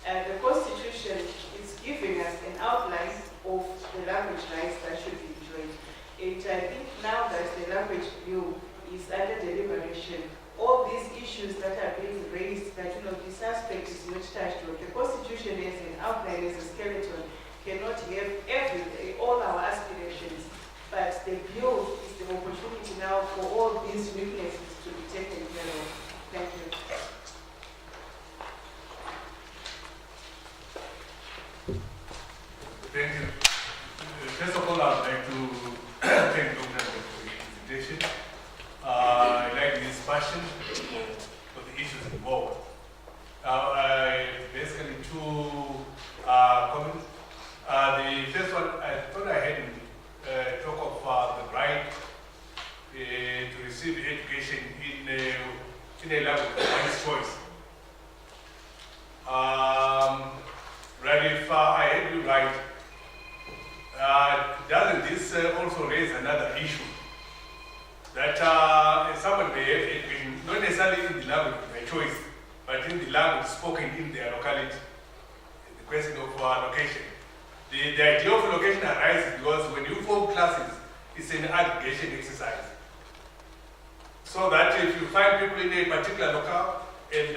The Constitution is giving us an outline of the language rights that should be enjoyed. And I think now that the language bill is under deliberation, all these issues that are being raised, that this aspect is not touched on. The Constitution as an outline, as a skeleton, cannot have all our aspirations, but the bill is the opportunity now for all these weaknesses to be taken care of. Thank you. Thank you. First of all, I would like to thank Dr. for the presentation. I like this passion for the issues involved. Basically, two comments. The first one, I thought I had talk of the right to receive education in a language of one's choice. Right, if I had you right, doesn't this also raise another issue? That someone may have education, not necessarily in the language of their choice, but in the language spoken in their locality. The question of location. The idea of location arises because when you form classes, it's an aggregation exercise. So that if you find people in a particular locale and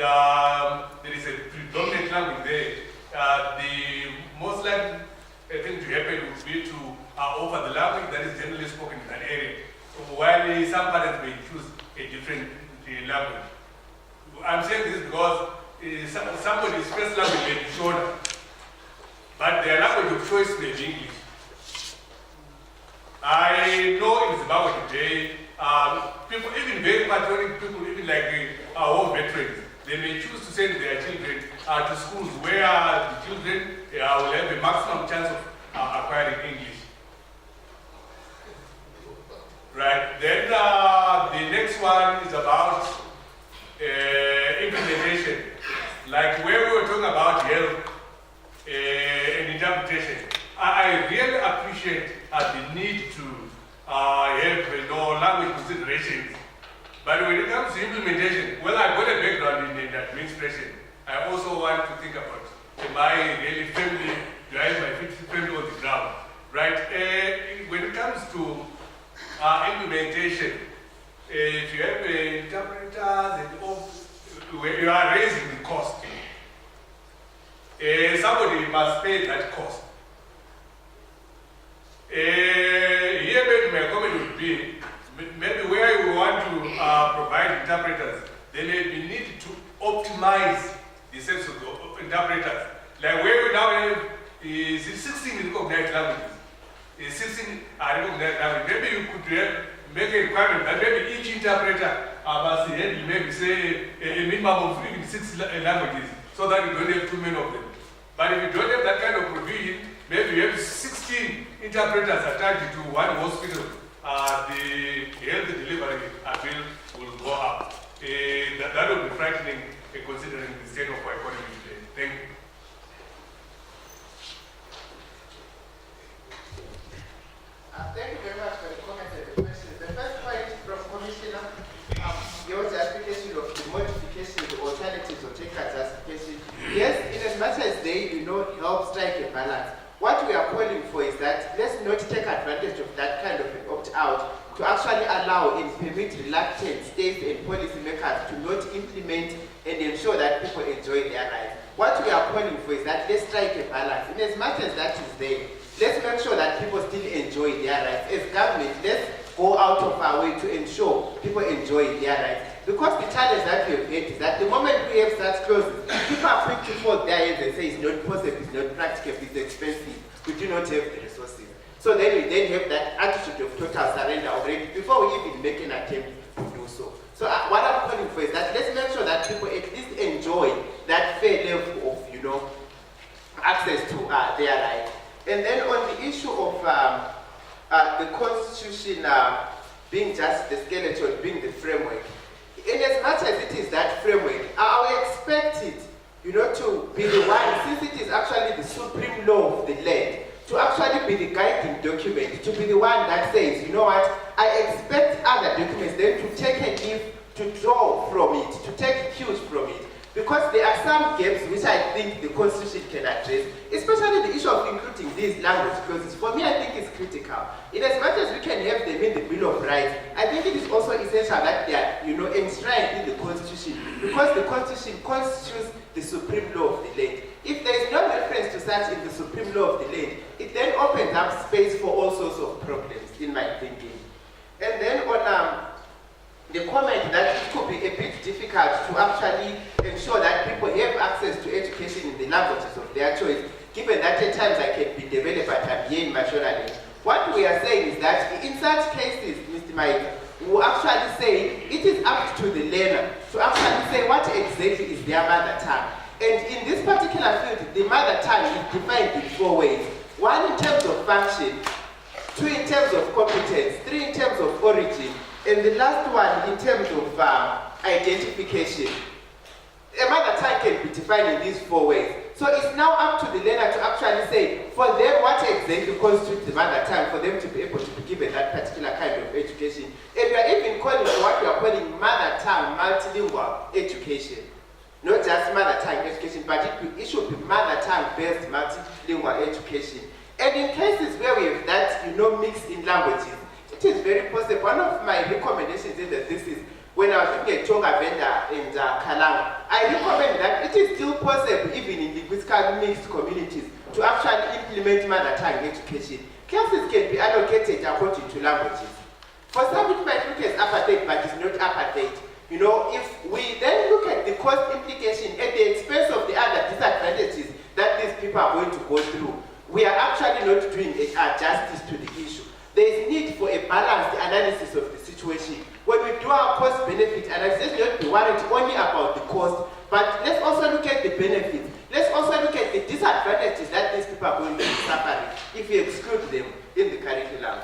there is a predominant language there, the most likely thing to happen would be to offer the language that is generally spoken in that area, while some parents may choose a different language. I'm saying this because somebody's first language may be shorter, but their language of choice may be English. I know in Zimbabwe today, people, even very patriotic people, even like our war veterans, they may choose to send their children to schools where the children will have a maximum chance of acquiring English. Right, then the next one is about implementation. Like where we were talking about health and interpretation, I really appreciate the need to have language considerations. But when it comes to implementation, well, I've got a background in administration. I also want to think about, am I really family, do I have my family on the ground, right? When it comes to implementation, if you have interpreters and all, you are raising the cost. Somebody must pay that cost. Here maybe my comment would be, maybe where you want to provide interpreters, they may be needed to optimize the sense of the interpreters. Like where we now have is 16 recognized languages. 16 are recognized languages. Maybe you could make a requirement that maybe each interpreter must handle maybe say a minimum of even 6 languages, so that you don't have too many of them. But if you don't have that kind of provision, maybe you have 16 interpreters attached to one hospital. The health delivery bill will go up. That will be frightening considering the state of our economy today. Thank you. Thank you very much for the comments and the questions. The first point from Commissioner, your justification of the modification, the alternatives of take justification. Yes, in as much as they help strike a balance. What we are calling for is that let's not take advantage of that kind of an opt-out, to actually allow and permit reluctant states and policymakers to not implement and ensure that people enjoy their rights. What we are calling for is that let's strike a balance. In as much as that is there, let's make sure that people still enjoy their rights. As government, let's go out of our way to ensure people enjoy their rights. Because the challenge that we have had is that the moment we have such clauses, people are quick to fold their hands and say it's not possible, it's not practical, it's expensive, we do not have the resources. So then we then have that attitude of total surrender already before we even make an attempt to do so. So what I'm calling for is that let's make sure that people at least enjoy that fair level of, access to their rights. And then on the issue of the Constitution being just the skeleton, being the framework, in as much as it is that framework, I expect it, to be the one, since it is actually the supreme law of the land, to actually be the guiding document, to be the one that says, you know what, I expect other documents then to take a leaf, to draw from it, to take cues from it. Because there are some gaps which I think the Constitution can address, especially the issue of including these language clauses. For me, I think it's critical. In as much as we can have them in the Bill of Rights, I think it is also essential that they are, enshrined in the Constitution, because the Constitution constitutes the supreme law of the land. If there is no reference to such in the supreme law of the land, it then opens up space for all sorts of problems, in my thinking. And then on the comment that it could be a bit difficult to actually ensure that people have access to education in the languages of their choice, given that at times I can be developed and here in Marginalised. What we are saying is that in such cases, Mr. Mike, we will actually say it is up to the learner to actually say what exactly is their mother tongue. And in this particular field, the mother tongue is defined in 4 ways. 1 in terms of function, 2 in terms of competence, 3 in terms of origin, and the last one in terms of identification. A mother tongue can be defined in these 4 ways. So it's now up to the learner to actually say, for them, what exactly constitutes the mother tongue, for them to be able to be given that particular kind of education. And we are even calling for what we are calling mother tongue multilingual education. Not just mother tongue education, but it should be mother tongue based multilingual education. And in cases where we have that, mixed in languages, it is very possible. One of my recommendations in the thesis, when I was looking at Tonga Venda and Kalanga, I recommend that it is still possible, even in linguistically mixed communities, to actually implement mother tongue education. Classes can be allocated according to languages. For some, it might look as apartheid, but it's not apartheid. If we then look at the cost implication at the expense of the other disadvantages that these people are going to go through, we are actually not doing justice to the issue. There is need for a balanced analysis of the situation. When we do our cost-benefit analysis, let's not be worried only about the cost, but let's also look at the benefits. Let's also look at the disadvantages that these people are going to be suffering if we exclude them in the curriculum.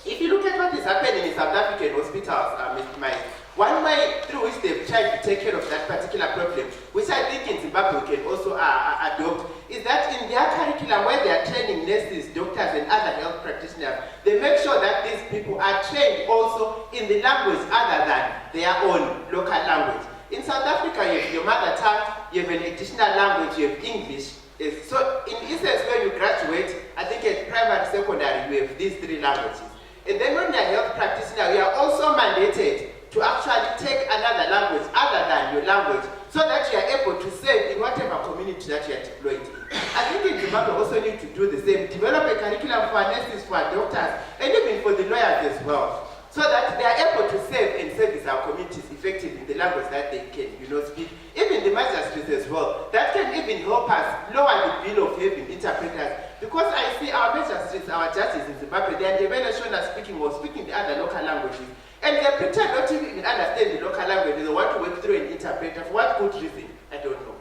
If you look at what is happening in South African hospitals, Mr. Mike, one way through which they've tried to take care of that particular problem, which I think in Zimbabwe we can also adopt, is that in their curriculum where they are training nurses, doctors, and other health practitioners, they make sure that these people are trained also in the language other than their own local language. In South Africa, you have your mother tongue, you have an additional language, you have English. So in essence, when you graduate, I think at primary, secondary, you have these 3 languages. And then when you're a health practitioner, you are also mandated to actually take another language other than your language, so that you are able to serve in whatever community that you are deployed in. I think in Zimbabwe also need to do the same, develop a curriculum for nurses, for doctors, and even for the lawyers as well, so that they are able to serve and service our communities effectively in the language that they can, speak. Even the magistrates as well. That can even help us lower the bill of having interpreters. Because I see our magistrates, our judges in Zimbabwe, they are never shown as speaking the other local languages. And they pretend not to even understand the local language. They want to work through an interpreter. For what good reason? I don't know.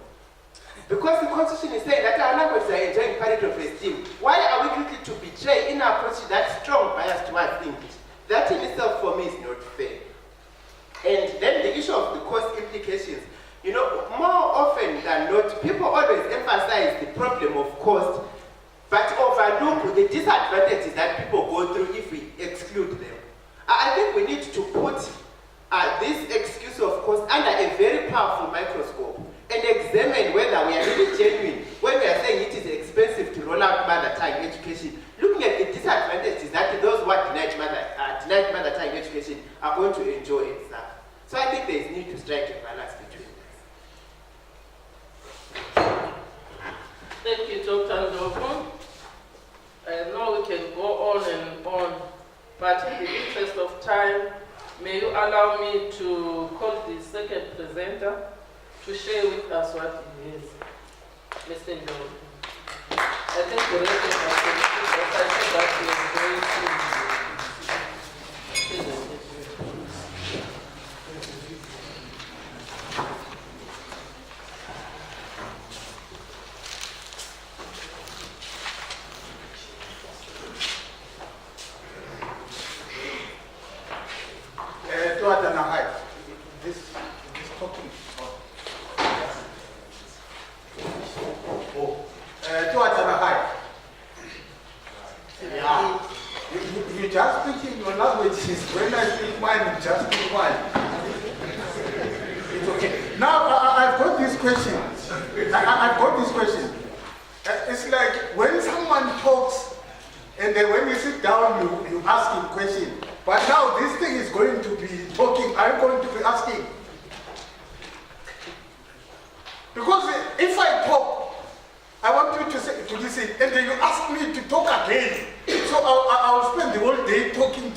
Because the Constitution is saying that our languages are enjoying parity of esteem. Why are we quickly to betray in our Constitution that strong bias towards English? That in itself for me is not fair. And then the issue of the cost implications. More often than not, people always emphasize the problem of cost, but overlook the disadvantages that people go through if we exclude them. I think we need to put this excuse of cost under a very powerful microscope and examine whether we are really genuine when we are saying it is expensive to roll out mother tongue education, looking at the disadvantages that those who are denied mother Thank you, Dr. Ndlovu. I know we can go on and on, but in the interest of time, may you allow me to call the second presenter to share with us what he is. Mr. Ndlovu. I think the rest of us can see that I think that he is going to. This talking. Yeah. You just speaking your languages. When I speak mine, you just speak mine. It's okay. Now I've got this question. I've got this question. It's like when someone talks, and then when you sit down, you ask him question. But now this thing is going to be talking. I'm going to be asking. Because if I talk, I want you to listen, and then you ask me to talk again. So I'll spend the whole day talking.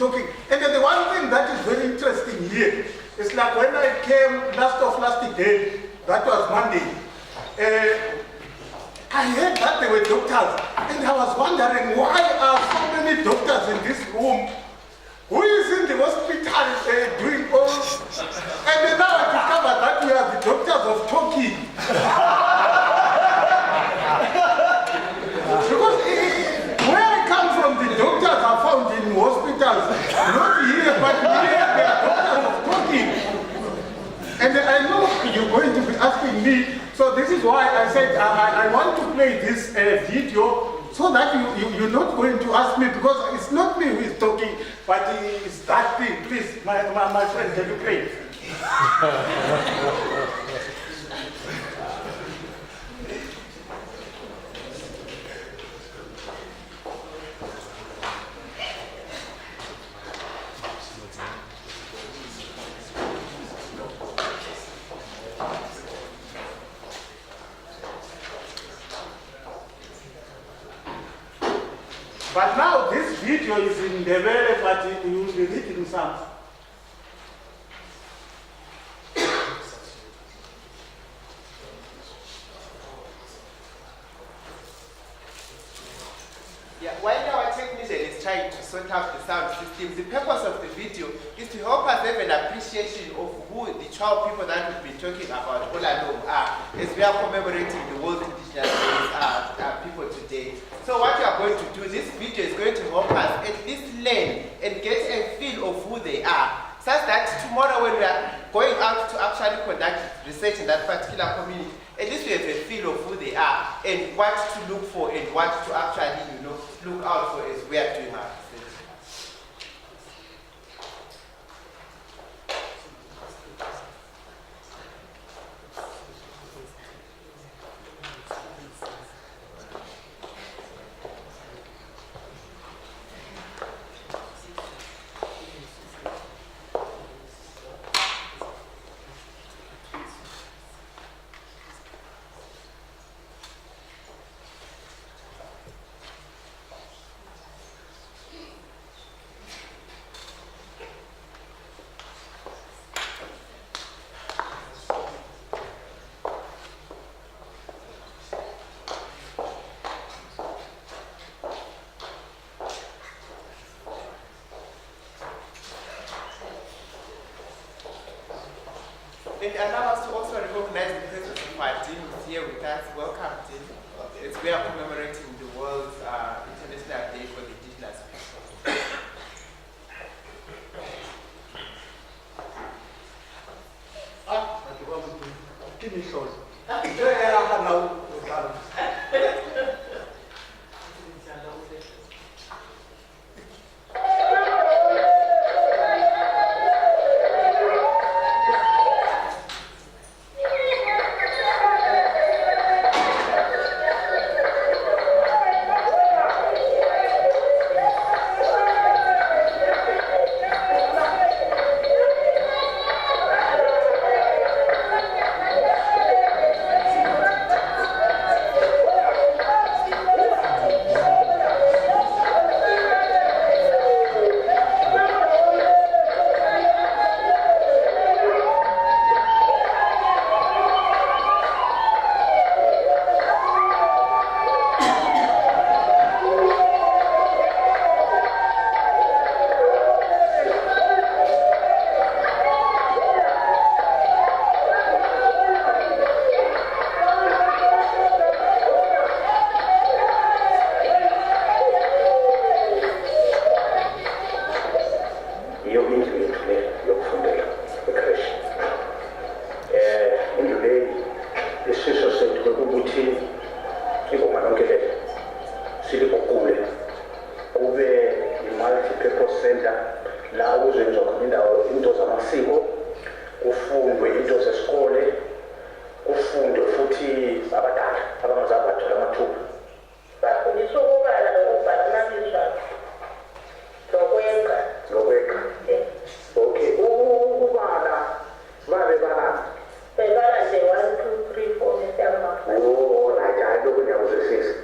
And then the one thing that is very interesting here is like when I came last day, that was Monday, I heard that there were doctors, and I was wondering why are so many doctors in this room? Who is in the hospital doing all? And then now I discovered that we are the doctors of talking. Because where I come from, the doctors are found in hospitals, not here, but here they are doctors of talking. And I know you're going to be asking me, so this is why I said I want to play this video so that you're not going to ask me, because it's not me who is talking, but it's that thing. Please, my friend, can you play? But now this video is in the very, but you will be reading some. Yeah, while our technician is trying to sort out the sound system, the purpose of the video is to help us have an appreciation of who the 12 people that we've been talking about all along are, as we are commemorating the World Indigenous people today. So what we are going to do, this video is going to help us at least learn and get a feel of who they are, such that tomorrow when we are going out to actually conduct research in that particular community, at least we have a feel of who they are and what to look for and what to actually, look out for as we are doing our research. And allow us to also recognize the presence of our dean who's here with us. Welcome, Dean. As we are commemorating the World International Day for the Indigenous People. Give me short. Tiko Manonkele, Silipo Kule, Ube, the multi-purpose center, la uzenzo kulinda into zamasiko, kufundwe into zesikole, kufundwe futhi abadala abangazabathola amathuba. Bafundiswa ukubala nokubhatanisa nokweka. Okay, ukubala babe balapha. Bebala nje 1, 2, 3, 4 nesiyama. Oh, najalo kunyakuzwisisa.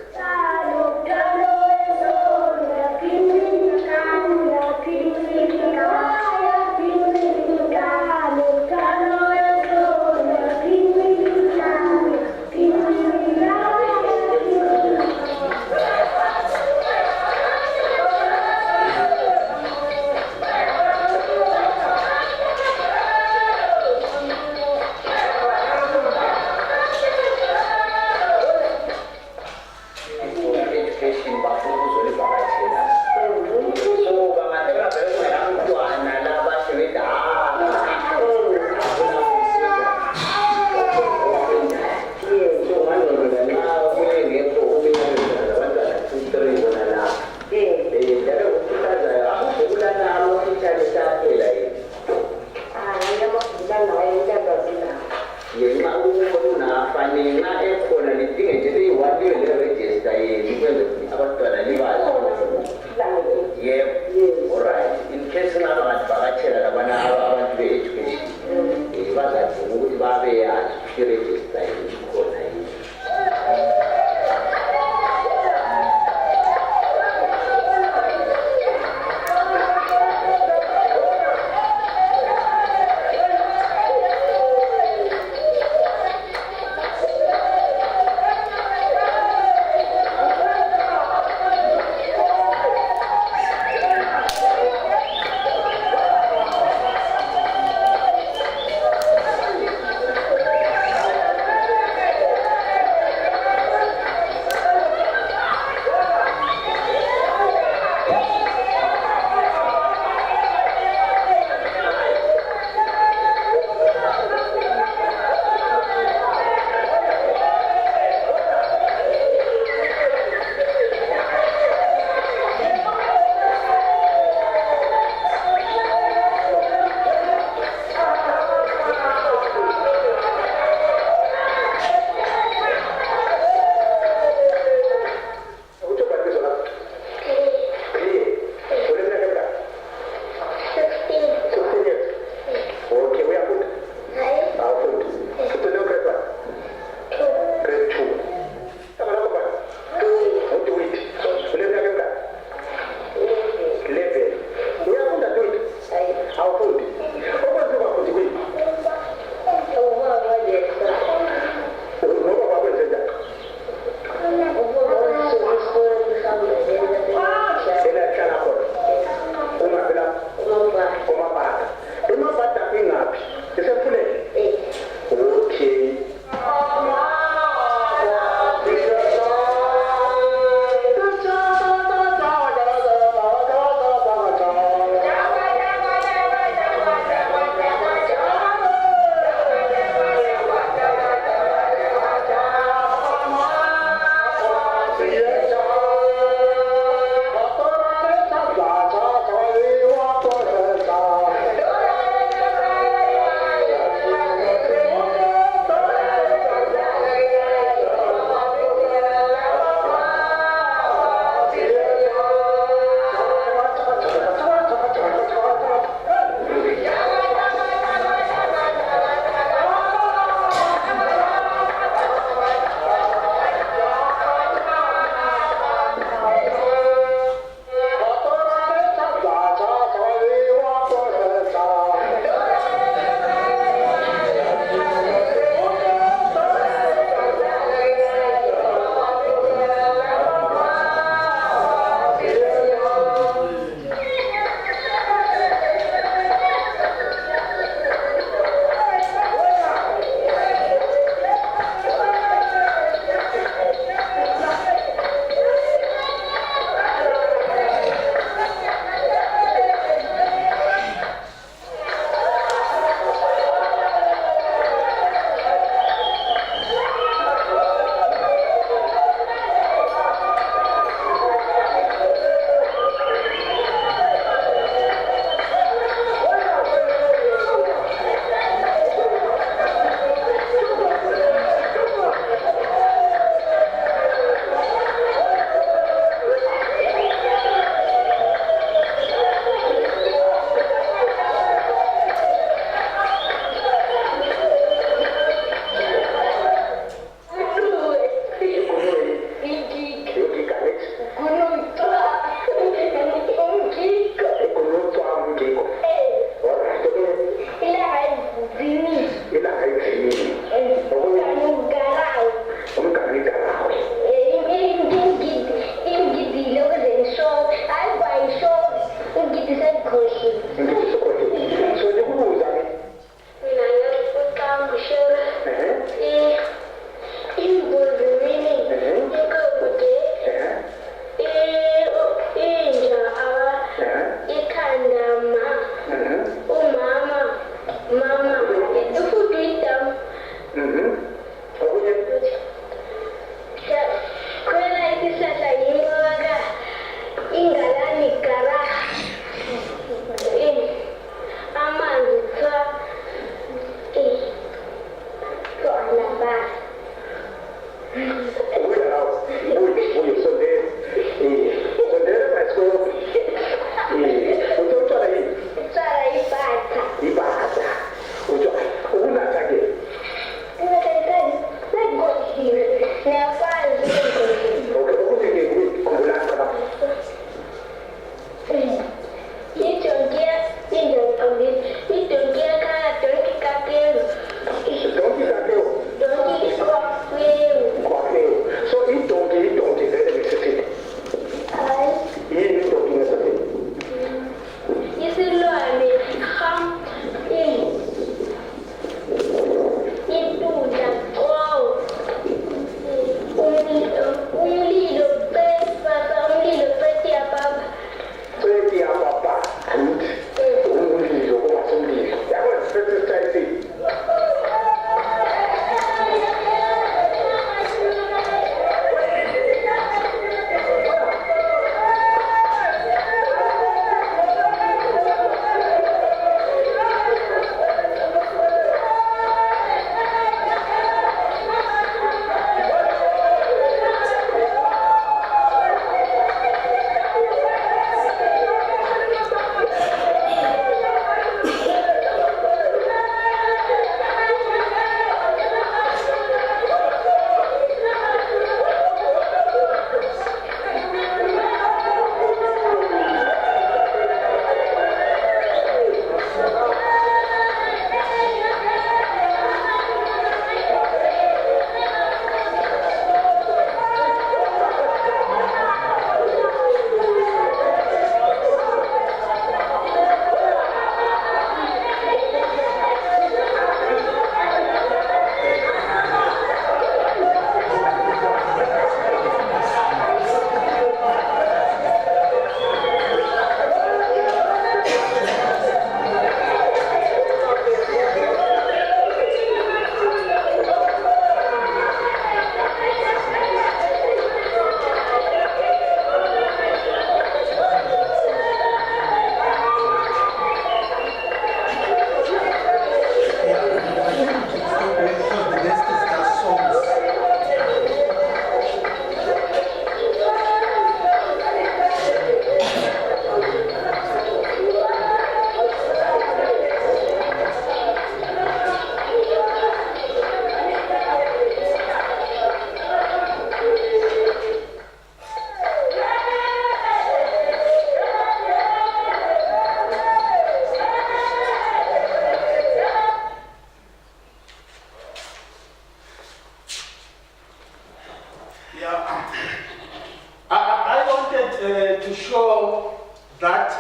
I wanted to show that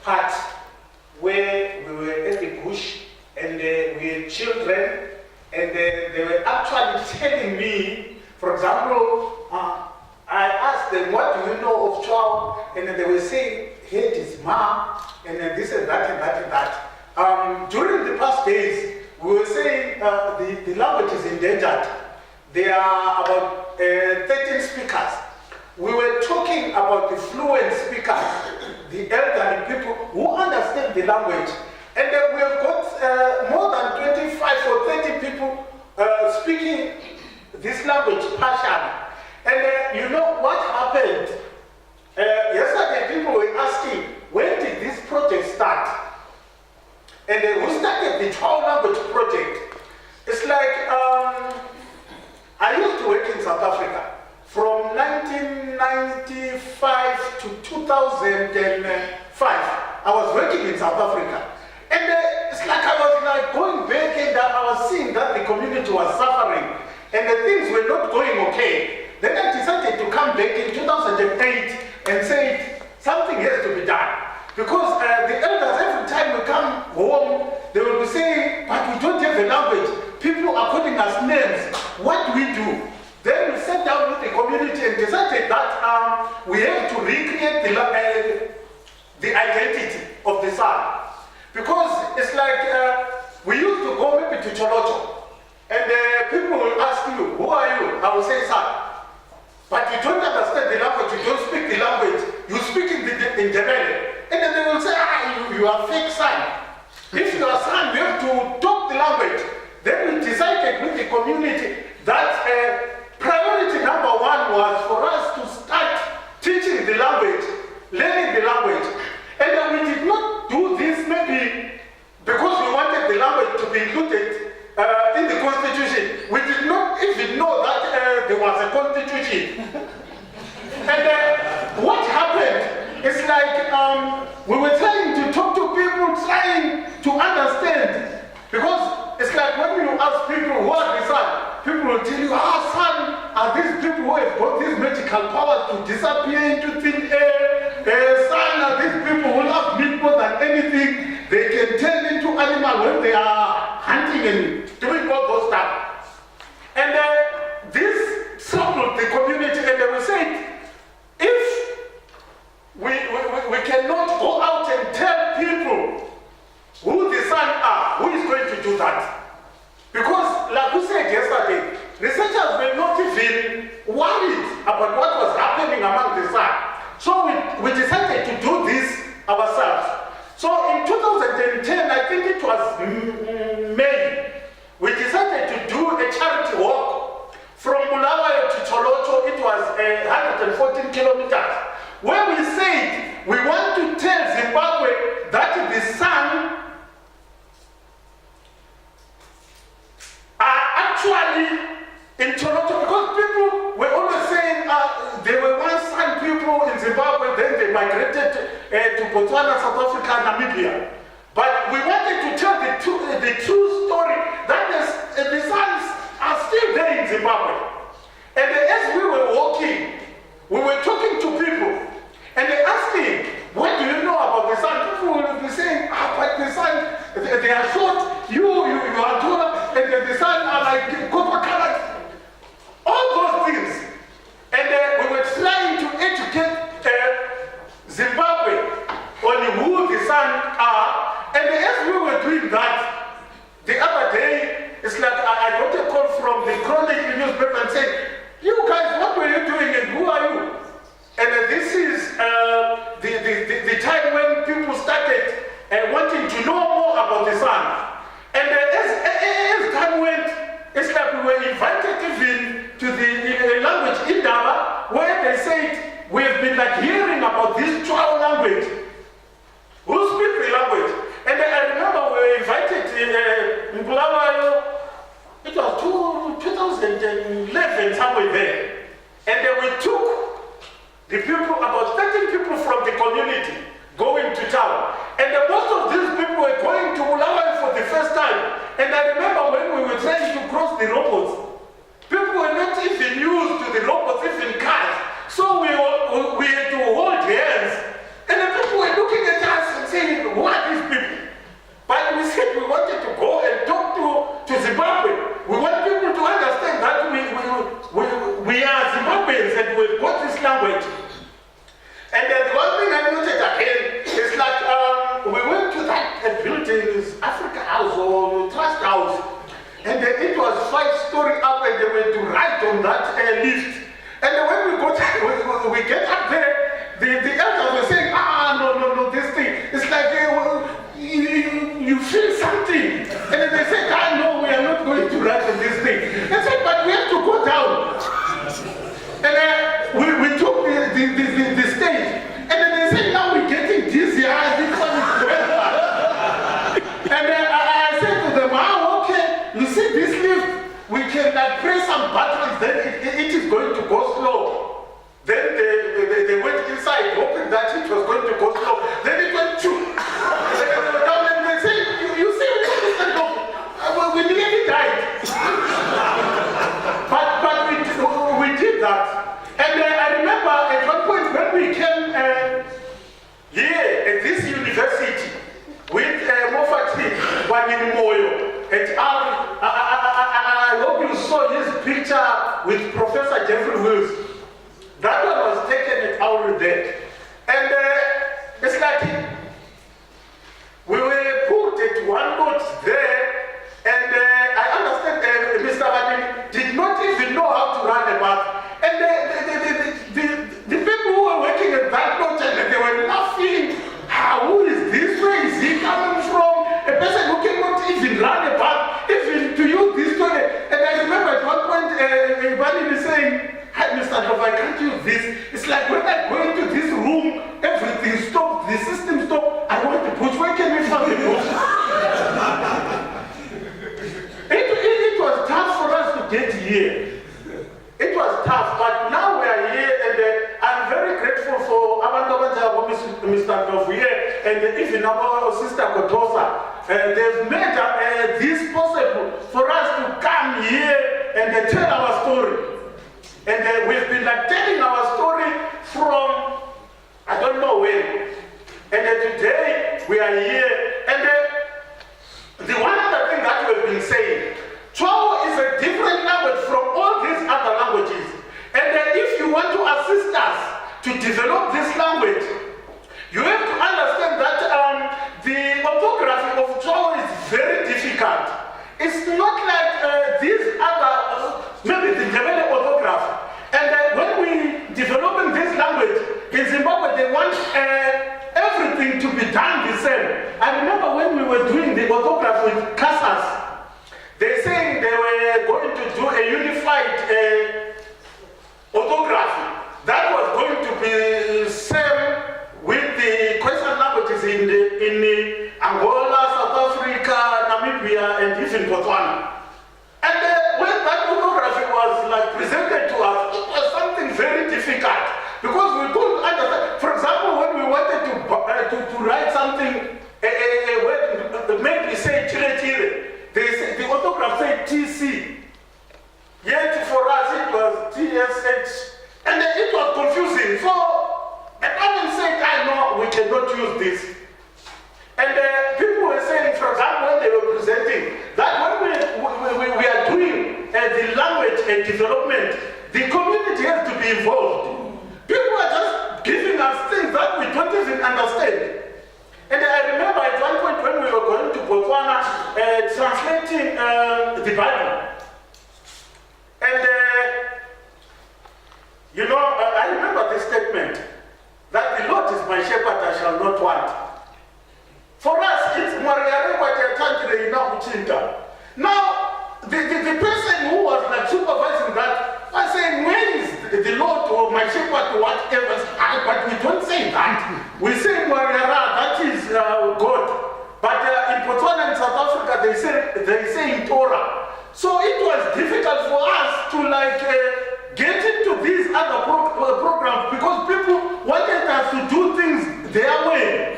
part where we were at the bush and we had children, and they were actually telling me, for example, I asked them, what do you know of Chwa? And they were saying, head is Ma, and this and that and that and that. During the past days, we were saying the language is endangered. There are about 13 speakers. We were talking about the fluent speakers, the elderly people who understand the language. And we have got more than 25 or 30 people speaking this language partially. And you know what happened? Yesterday people were asking, when did this project start? And who started the Chwa language project? It's like, I used to work in South Africa. From 1995 to 2005, I was working in South Africa. And it's like I was like going back and I was seeing that the community was suffering and the things were not going okay. Then I decided to come back in 2008 and say something has to be done. Because the elders, every time we come home, they will be saying, but we don't have a language. People are calling us names. What do we do? Then we sat down with the community and decided that we have to recreate the identity of the San. Because it's like we used to go maybe to Cholocho, and people will ask you, who are you? I will say San. But you don't understand the language, you don't speak the language, you speak in Ndebele. And then they will say, you are fake San. If you are San, you have to talk the language. Then we decided with the community that priority number one was for us to start teaching the language, learning the language. And we did not do this maybe because we wanted the language to be included in the constitution. We did not even know that there was a constitution. And what happened is like we were trying to talk to people, trying to understand. Because it's like when you ask people who are the San, people will tell you, San are these people who have got this magical power to disappear into thin air. San are these people who love meat more than anything. They can turn into animals when they are hunting and doing all those stuff. And this troubled the community, and they will say, if we cannot go out and tell people who the San are, who is going to do that? Because, like we said yesterday, researchers were not even worried about what was happening among the San. So we decided to do this ourselves. So in 2010, I think it was May, we decided to do a charity walk from Bulawayo to Cholocho. It was 114 kilometers, where we said we want to tell Zimbabwe that the San are actually in Toronto, because people were always saying there were once San people in Zimbabwe, then they migrated to Botswana, South Africa, Namibia. But we wanted to tell the true story that the Sans are still there in Zimbabwe. And as we were walking, we were talking to people, and they asked me, what do you know about the San? People will be saying, but the San, they are short, you are taller, and the San are like copper colored. All those things. And we were trying to educate Zimbabwe on who the San are. And as we were doing that, the other day, it's like I got a call from the Chronicle newspaper and said, you guys, what were you doing and who are you? And this is the time when people started wanting to know more about the San. And as time went, it's like we were invited even to the language Indaba, where they said, we have been like hearing about this Chwa language. Who speak the language? And I remember we were invited in Bulawayo, it was 2011, somewhere there. And then we took the people, about 13 people from the community, going to town. And most of these people were going to Bulawayo for the first time. And I remember when we were trying to cross the robots, people were not even been used to the robots, even cars. So we had to hold hands. And the people were looking at us and saying, what are these people? But we said we wanted to go and talk to Zimbabwe. We want people to understand that we are Zimbabweans and we've got this language. And the one thing I noted again is like we went to that building, this Africa House or Trust House, and it was 5-story up and they were to ride on that lift. And when we get up there, the elders were saying, no, this thing, it's like you feel something. And then they said, no, we are not going to ride on this thing. They said, but we have to go down. And we took the stage. And then they said, now we're getting dizzy. This one is going on. And then I said to them, okay, you see this lift? We can like press some buttons, then it is going to go slow. Then they went inside, hoping that it was going to go slow. Then it went to. They were down and they said, you see, we nearly died. but we did that. And I remember at one point when we came here at this university with Mofati Wangini Moyo at I hope you saw his picture with Professor Jeffrey Wills. That one was taken at our there. And it's like we were put at one boat there, and I understand Mr. Wadini did not even know how to run a bath. And the people who were working at that boat, and they were laughing. Who is this? Where is he coming from? A person who cannot even run a bath, even to use this toilet. And I remember at one point, Wadini is saying, "Hi, Mr. Dov, I can't use this. It's like when I go into this room, everything stops, the system stops. I want the bush. Where can we find the bush?" It was tough for us to get here. It was tough, but now we are here, and I'm very grateful for Mr. Dov here, and even our sister Kotosa. They've made this possible for us to come here and tell our story. And we've been like telling our story from I don't know when. And today we are here. And the one other thing that we've been saying, Cholo is a different language from all these other languages. And if you want to assist us to develop this language, you have to understand that the orthography of Cholo is very difficult. It's not like these other, maybe the Ndebele orthography. And when we developing this language, in Zimbabwe they want everything to be done the same. I remember when we were doing the orthography with Casas, they saying they were going to do a unified orthography that was going to be same with the question languages in Angola, South Africa, Namibia, and even Botswana. And when that orthography was like presented to us, it was something very difficult because we couldn't understand. For example, when we wanted to write something, maybe say Chile, the orthography said TC. Yet for us it was TSH. And it was confusing. So the government said, no, we cannot use this. And people were saying, for example, when they were presenting, that when we are doing the language development, the community has to be involved. People are just giving us things that we don't even understand. And I remember at one point when we were going to Botswana, translating the Bible. And, I remember this statement, that the Lord is my shepherd, I shall not want. For us, it's now, the person who was like supervising that was saying, where is the Lord or my shepherd, whatever? But we don't say that. We say Mariara, that is God. But in Botswana and South Africa, they say in Torah. So it was difficult for us to like get into these other programs because people wanted us to do things their way.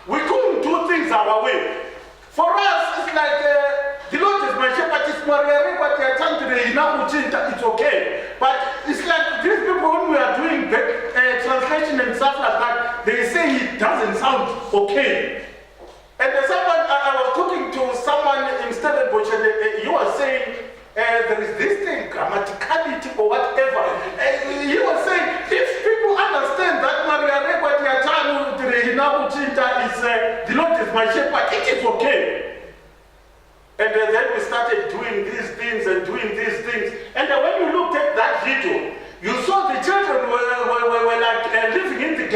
We couldn't do things our way. For us, it's like the Lord is my shepherd, it's Maria, it's okay. But it's like these people, when we are doing translation and stuff like that, they say it doesn't sound okay. And someone, I was talking to someone in Stellenbosch, and he was saying, there is this thing, grammaticality or whatever. And he was saying, if people understand that Maria Rekwatiatanu is the Lord is my shepherd, it is okay. And then we started doing these things and doing these things. And when you looked at that video, you saw the children were like living in the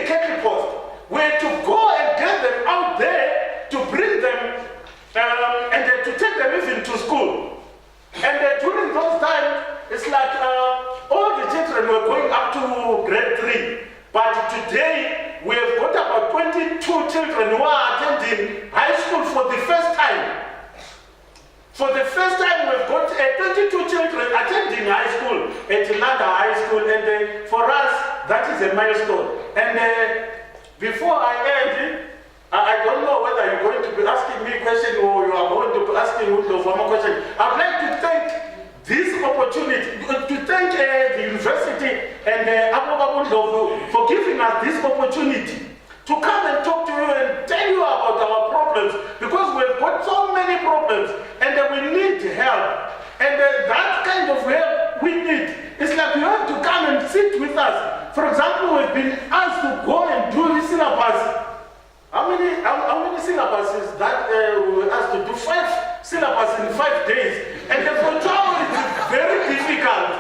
cattle post. Were to go and get them out there to bring them and to take them even to school. And during those times, it's like all the children were going up to grade 3. But today, we have got about 22 children who are attending high school for the first time. For the first time, we've got 22 children attending high school at Landa High School, and for us, that is a milestone. And before I end, I don't know whether you're going to be asking me a question or you are going to be asking Woodlove one more question. I'd like to thank this opportunity, to thank the university and Abu Woodlove for giving us this opportunity to come and talk to you and tell you about our problems, because we've got so many problems and we need help. And that kind of help we need. It's like you have to come and sit with us. For example, we've been asked to go and do the syllabus. How many syllabuses that we were asked to do? 5 syllabus in 5 days. And for travel, it's very difficult.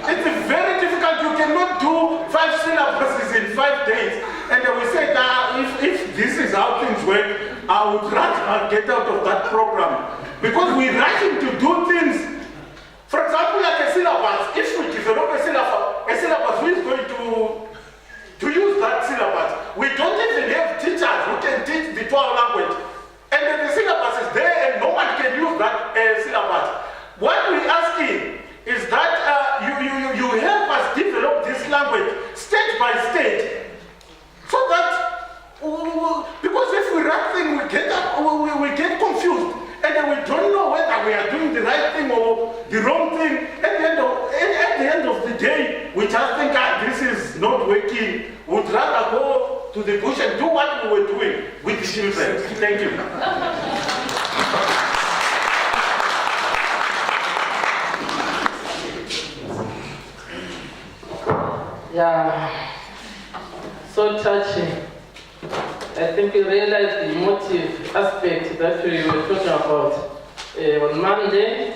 It's very difficult. You cannot do 5 syllabuses in 5 days. And we said that if this is how things work, I would rather get out of that program. Because we're rushing to do things. For example, like a syllabus. If we develop a syllabus, who is going to use that syllabus? We don't even have teachers who can teach the 12 language. And the syllabus is there and no one can use that syllabus. What we're asking is that you help us develop this language state by state. So that, because if we write things, we get confused. And then we don't know whether we are doing the right thing or the wrong thing. At the end of the day, we just think this is not working. We'd rather go to the bush and do what we were doing with the children. Thank you. Yeah, so touching. I think we realized the emotive aspect that we were talking about on Monday.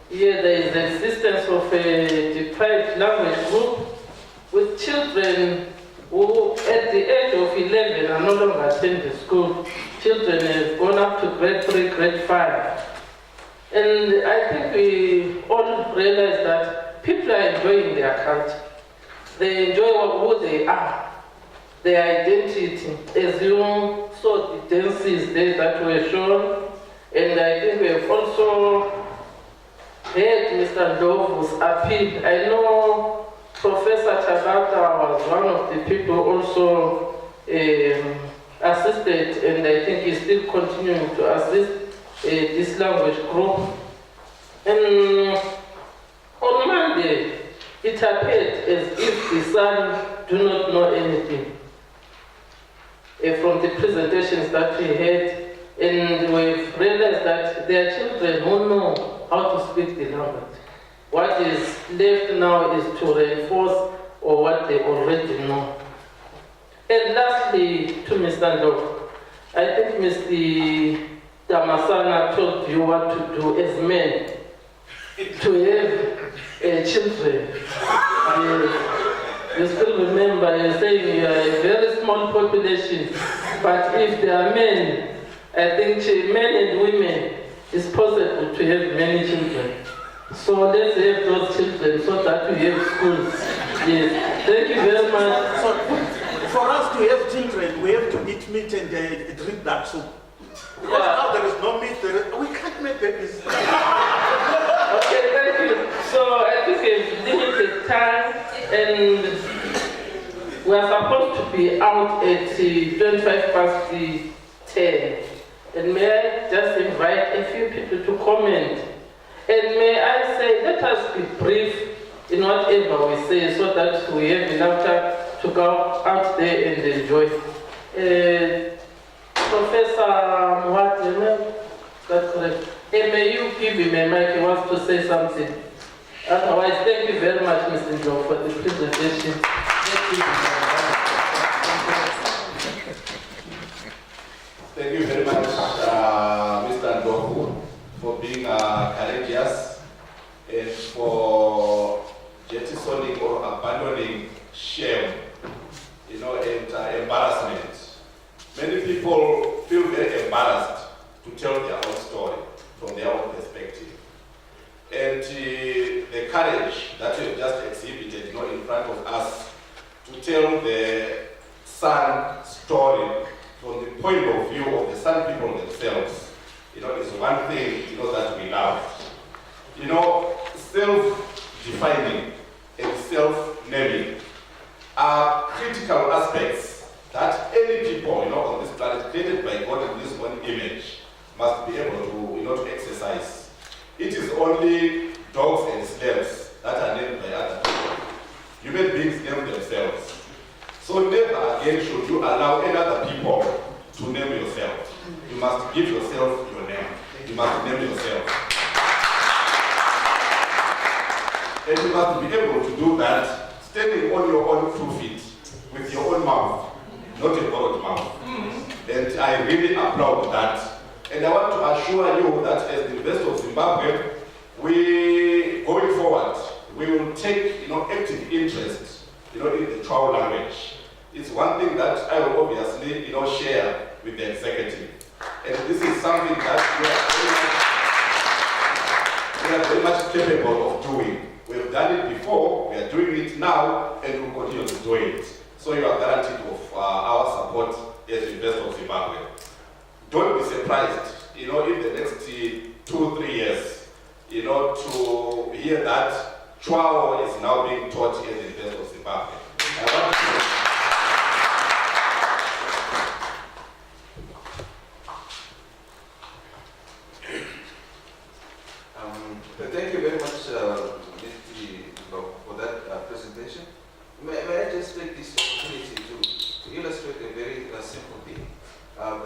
Here there is the existence of a deprived language group with children who at the age of 11 are no longer attending school. Children have gone up to grade 3, grade 5. And I think we all realize that people are enjoying their culture. They enjoy who they are, their identity. As you saw the dances there that were shown, and I think we have also heard Mr. Ndovu's appeal. I know Professor Tabata was one of the people also assisted, and I think he's still continuing to assist this language group. And on Monday, it appeared as if the son do not know anything from the presentations that we had, and we've realized that there are children who know how to speak the language. What is left now is to reinforce or what they already know. And lastly, to Mr. Ndov, I think Mr. Damasana told you what to do as men to have children. You still remember you're saying you are a very small population, but if there are men, I think men and women, it's possible to have many children. So let's have those children so that we have schools. Yes. Thank you very much. So for us to have children, we have to eat meat and drink that soup. Because now there is no meat, we can't make babies. Okay, thank you. So I think we've limited time, and we are supposed to be out at 10:25. And may I just invite a few people to comment And may I say, let us be brief in whatever we say so that we have enough time to go out there and enjoy. Professor Mwati, that's correct. And may you give him a mic, he wants to say something. Otherwise, thank you very much, Mr. Joe, for the presentation. Thank you very much, Mr. Ndoku, for being courageous and for jettisoning or abandoning shame, and embarrassment. Many people feel very embarrassed to tell their own story from their own perspective. And the courage that you have just exhibited, in front of us, to tell the San story from the point of view of the San people themselves, is one thing, that we love. Self-defining and self-naming are critical aspects that any people, on this planet, created by God in His own image, must be able to, to exercise. It is only dogs and slaves that are named by other people. Human beings name themselves. So never again should you allow any other people to name yourself. You must give yourself your name. You must name yourself. And you must be able to do that standing on your own 2 feet with your own mouth, not a borrowed mouth. And I really applaud that. And I want to assure you that as the University of Zimbabwe, we, going forward, we will take active interest in the Chao language. It's one thing that I will obviously share with the executive. And this is something that we are very much capable of doing. We have done it before, we are doing it now, and we will continue to do it. So you are guaranteed of our support as the University of Zimbabwe. Don't be surprised, in the next 2-3 years, to hear that Chwao is now being taught as the University of Zimbabwe. Thank you very much, for that presentation. May I just take this opportunity to illustrate a very simple thing.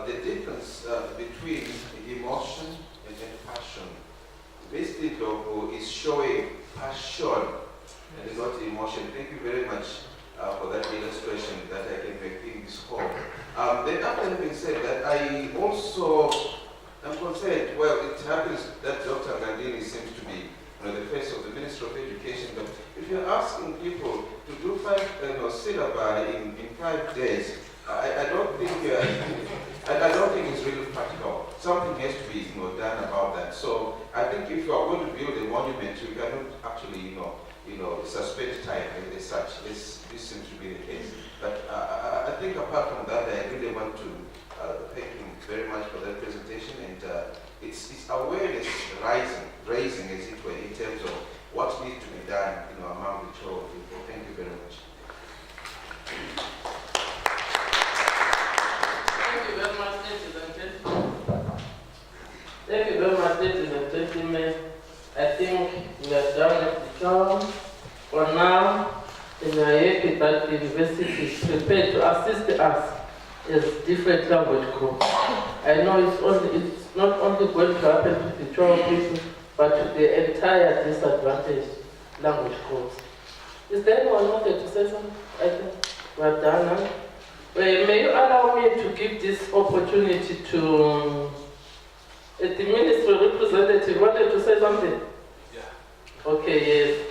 The difference between emotion and passion. Basically, Doku is showing passion and not emotion. Thank you very much for that illustration that I can make in this hall. Then after having said that, I also am concerned, well, it happens that Dr. Gandini seems to be the face of the Ministry of Education, but if you're asking people to do 5 syllabi in 5 days, I don't think it's really practical. Something has to be done about that. So I think if you are going to build a monument, you cannot actually suspend time as such. This seems to be the case. But I think apart from that, I really want to thank him very much for that presentation, and it's awareness raising as it were, in terms of what needs to be done among the Chao people. Thank you very much. Thank you very much, ladies and gentlemen. Thank you very much, ladies and gentlemen. I think we are done with the job for now, and we are happy that the university is prepared to assist us as different language groups. I know it's not only going to happen to the Chao people, but to the entire disadvantaged language groups. Is there anyone who wanted to say something? I think we are done now. May you allow me to give this opportunity to the ministry representative wanted to say something? Yeah. Okay, yes.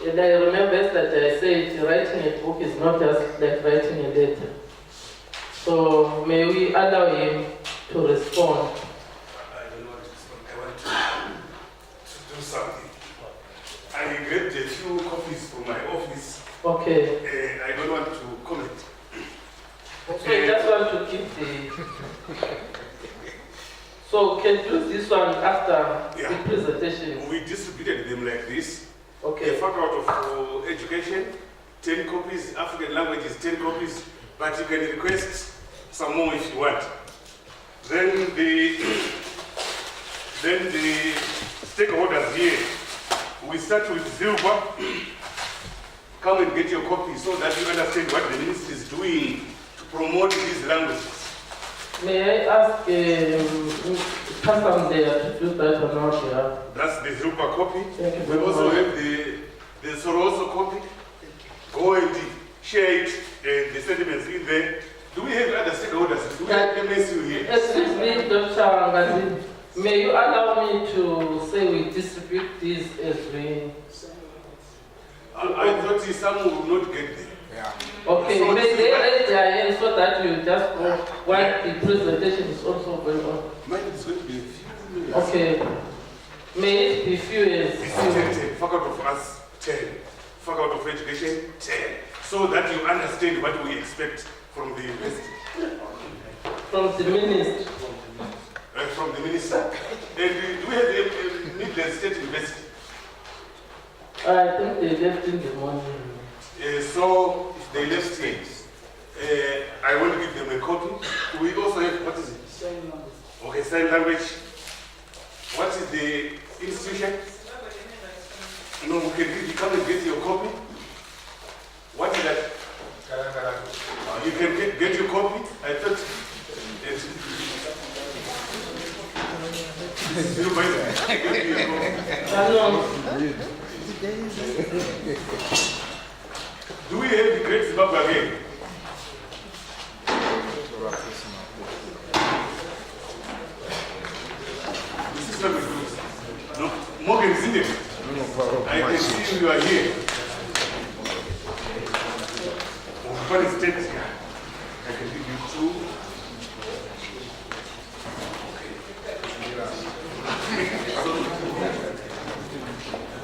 And I remember that I said writing a book is not just like writing a letter. So may we allow him to respond? I don't want to respond. I want to do something. I grabbed a few copies from my office. Okay. I don't want to comment. So I just want to keep the... So can do this one after the presentation? We distributed them like this. Okay. A faculty of education, 10 copies, African languages, 10 copies, but you can request some more if you want. Then the stakeholders here. We start with Zimbabwe. Come and get your copy so that you understand what the ministry is doing to promote these languages. May I ask Pastor there to do that or not? Yeah? That's the Zimbabwe copy. Thank you We very also much. have the Soroso copy. Go and share it, the sentiments in there. Do we have other stakeholders? Do we have MSU here? Excuse me, Dr. Angazin. May you allow me to say we distribute these as we... I thought some would not get there. Okay, So may they raise their hands so that you just go while the presentation is also going on. Mine is going to be a few minutes. Okay. May it be few as It's 10. Faculty of Arts, 10. Faculty of Education, 10. So that you understand what we expect from the university. from the minister. From the minister. And do we have a Midland State University? I think they left in the morning. So if they left it, I want to give them a copy. We also have, what is it? Sign language. Okay, sign language. What is the institution? No, we can come and get your copy. What is that? You can get your copy. I thought do we have the Great Zimbabwe again? This is what we do. No, Morgan is in there. I can see you are here. What is text here? I can give you two.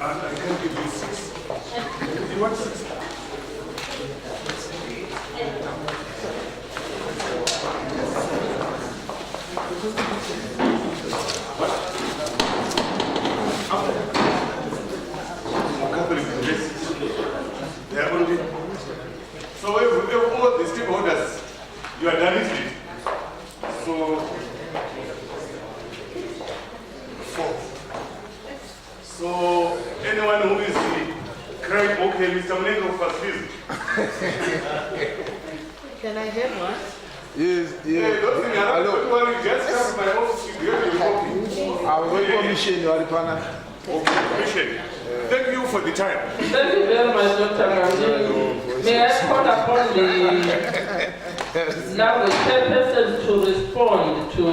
And I can give you 6. You want 6? So we have all the stakeholders, you are done with it. So 4. So anyone who is crying, okay, Mr. Mlengo first, please. Can I have one? Yes, Hey, don't think I don't want to just come to my office to get your copy. I will commission your partner. Okay, commission. Thank you for the time. Thank you very much, Dr. Ngandini. May I call upon the language chairperson to respond to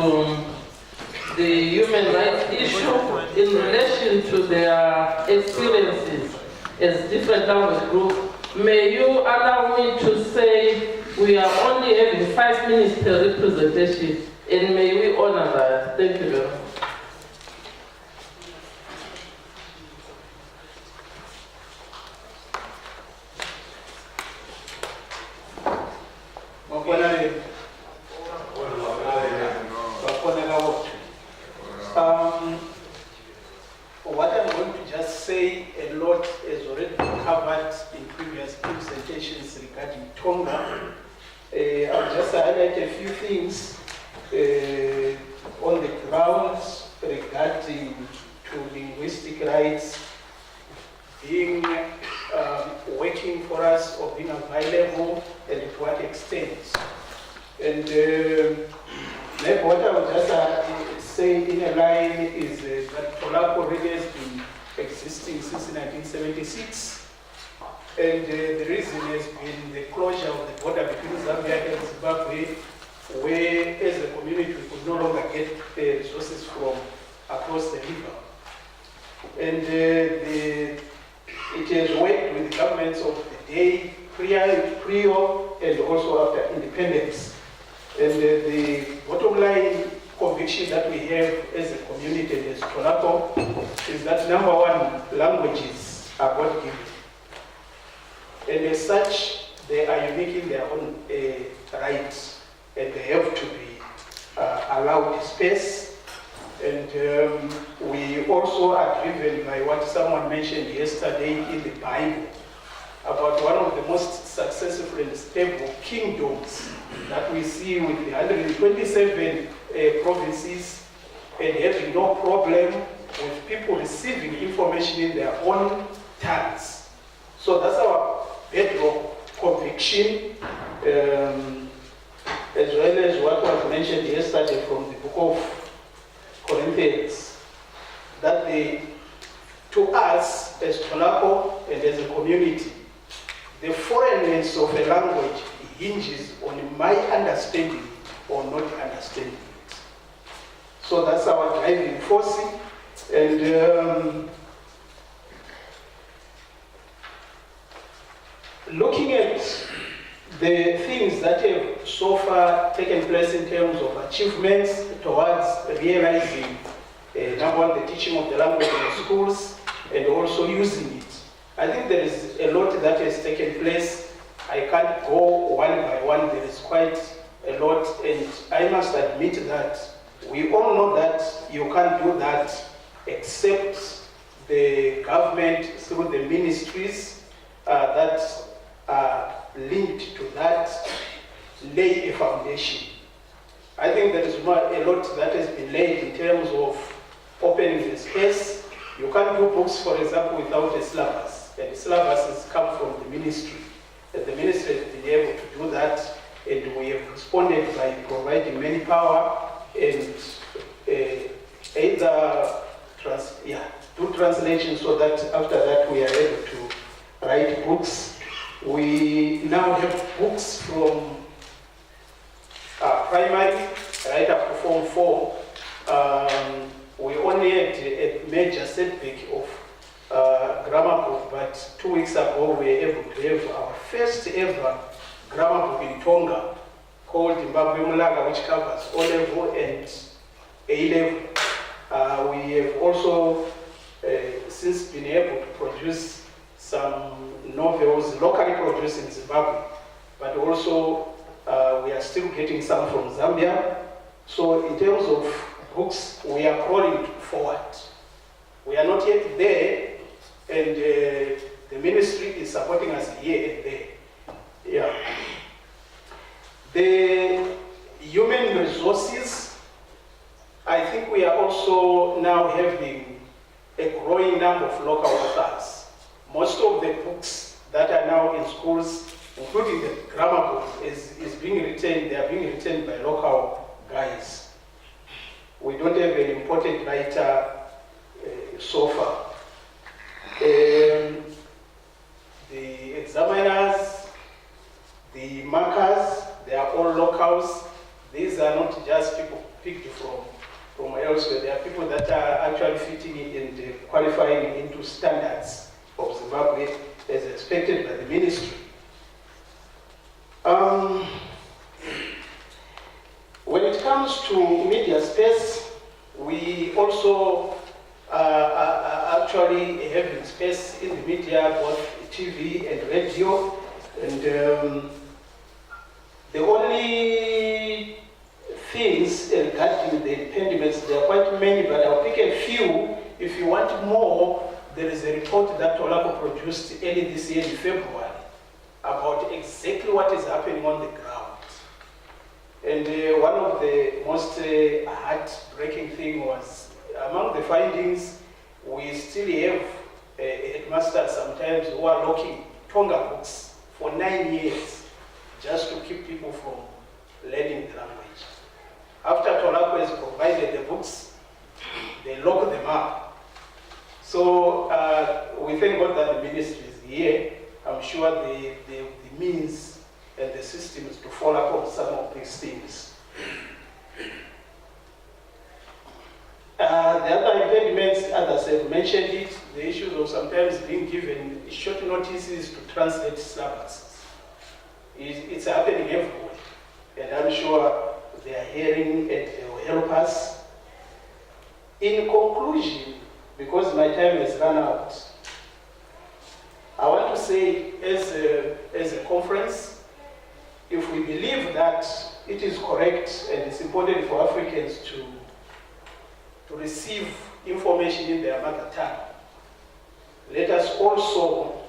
the human rights issue in relation to their experiences as different language groups. May you allow me to say we are only having 5 minutes per representation, and may we honor that. Thank you very much. What I'm going to just say, a lot has already been covered in previous presentations regarding Tonga. I'll just highlight a few things on the grounds regarding to linguistic rights being working for us or being available and to what extent. And maybe what I would just say in a line is that Tolapo really has been existing since 1976. And the reason has been the closure of the border between Zambia and Zimbabwe, where as a community we could no longer get resources from across the river. And it has worked with the governments of the day, prior and also after independence. And the bottom line conviction that we have as a community and as Tolapo is that number one, languages are God-given. And as such, they are unique in their own rights, and they have to be allowed space. And we also are driven by what someone mentioned yesterday in the Bible about one of the most successful and stable kingdoms that we see with the 127 provinces and having no problem with people receiving information in their own tongues. So that's our bedrock conviction, as well as what was mentioned yesterday from the book of Corinthians, that to us as Tolapo and as a community, the foreignness of a language hinges on my understanding or not understanding it. So that's our driving force. And looking at the things that have so far taken place in terms of achievements towards realizing number one, the teaching of the language in the schools and also using it. I think there is a lot that has taken place. I can't go one by one, there is quite a lot, and I must admit that we all know that you can't do that except the government through the ministries that are linked to that lay a foundation. I think there is a lot that has been laid in terms of opening the space. You can't do books, for example, without a syllabus, and the syllabus has come from the ministry. And the ministry has been able to do that, and we have responded by providing many power and either do translation so that after that we are able to write books. We now have books from primary right up to Form 4. We only had a major setback of grammar book, but 2 weeks ago we were able to have our first ever grammar book in Tonga called Zimbabwe Mulaga, which covers O-level and A-level. We have also since been able to produce some novels locally produced in Zimbabwe, but also we are still getting some from Zambia. So in terms of books, we are crawling forward. We are not yet there, and the ministry is supporting us here and there. Yeah. The human resources, I think we are also now having a growing number of local authors. Most of the books that are now in schools, including the grammar book, is being retained. They are being retained by local guys. We don't have an important writer so far. The examiners, the markers, they are all locals. These are not just people picked from elsewhere. They are people that are actually fitting in and qualifying into standards of Zimbabwe as expected by the ministry. When it comes to media space, we also are actually having space in the media, both TV and radio. And the only things regarding the impediments, there are quite many, but I'll pick a few. If you want more, there is a report that Olapo produced early this year in February about exactly what is happening on the ground. And one of the most heartbreaking thing was, among the findings, we still have headmasters sometimes who are locking Tonga books for 9 years just to keep people from learning the language. After Tolapo has provided the books, they lock them up. So we thank God that the ministry is here. I'm sure the means and the systems to follow up on some of these things. The other impediments, others have mentioned it, the issues of sometimes being given short notices to translate syllabuses. It's happening everywhere, and I'm sure they are hearing and they will help us. In conclusion, because my time has run out, I want to say as a conference, if we believe that it is correct and it's important for Africans to receive information in their mother tongue, let us also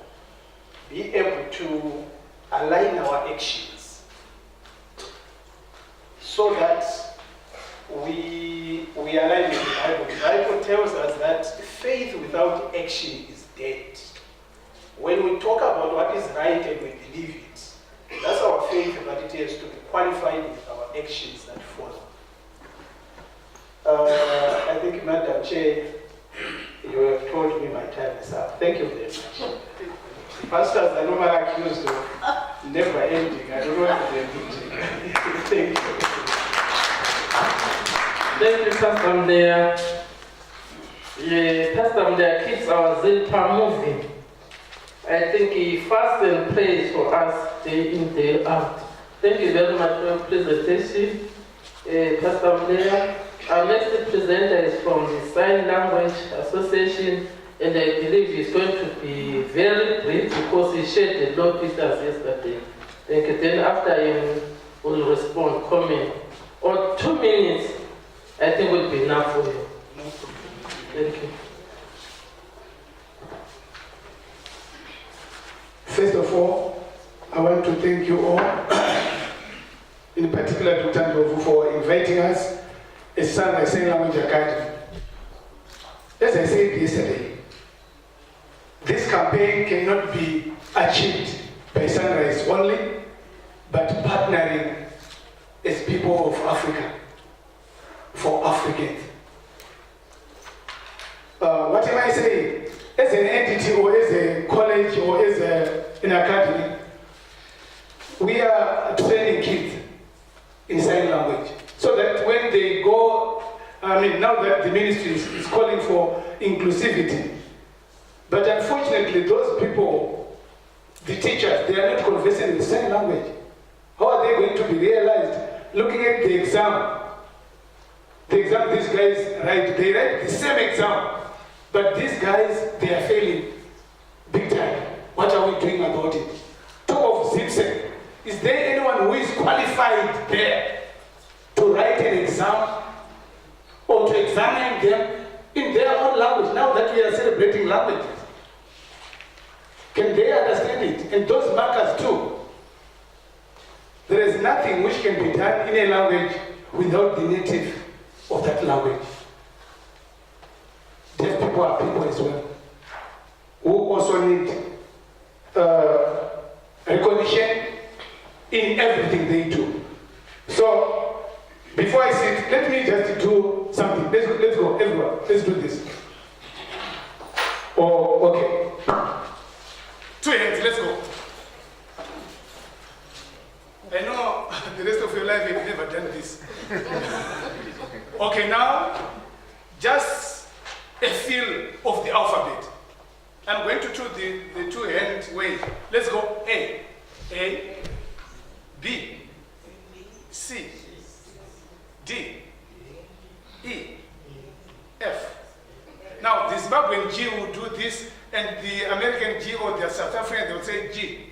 be able to align our actions so that we align with the Bible. Bible tells us that faith without action is dead. When we talk about what is right and we believe it, that's our faith, but it has to be qualified with our actions that follow. I think, Madam Chair, you have told me my time is up. Thank you very much. Pastors are normally accused of never ending. I don't want them to take. Thank you. Thank you, Pastor Mdea. Pastor Mdea keeps our Zilpa moving. I think he fasts and prays for us day in, day out. Thank you very much for your presentation, Pastor Mdea. Our next presenter is from the Sign Language Association, and I believe he's going to be very brief because he shared a lot with us yesterday. Thank you. Then after him, we'll respond, comment. Or 2 minutes, I think will be enough for you. Thank you. First of all, I want to thank you all, in particular to Tandovu for inviting us as Sunrise Sign Language Academy. As I said yesterday, this campaign cannot be achieved by Sunrise only, but partnering as people of Africa, for Africans. What am I saying? As an entity or as a college or as an academy, we are training kids in sign language so that when they go, now that the ministry is calling for inclusivity, but unfortunately those people, the teachers, they are not conversant with sign language. How are they going to be realized? Looking at the exam these guys write, they write the same exam, but these guys, they are failing big time. What are we doing about it? Talk of Zimbabwe. Is there anyone who is qualified there to write an exam or to examine them in their own language now that we are celebrating languages? Can they understand it? And those markers too. There is nothing which can be done in a language without the native of that language. Deaf people are people as well, who also need recognition in everything they do. So, before I sit, let me just do something. Let's go, everyone. Let's do this. Oh, okay. 2 hands, let's go. I know the rest of your life you've never done this. Okay, now, just a feel of the alphabet. I'm going to do the 2 hand way. Let's go. A, B, C, D, E, F. Now, the Zimbabwean G will do this, and the American G or the South African, they will say G.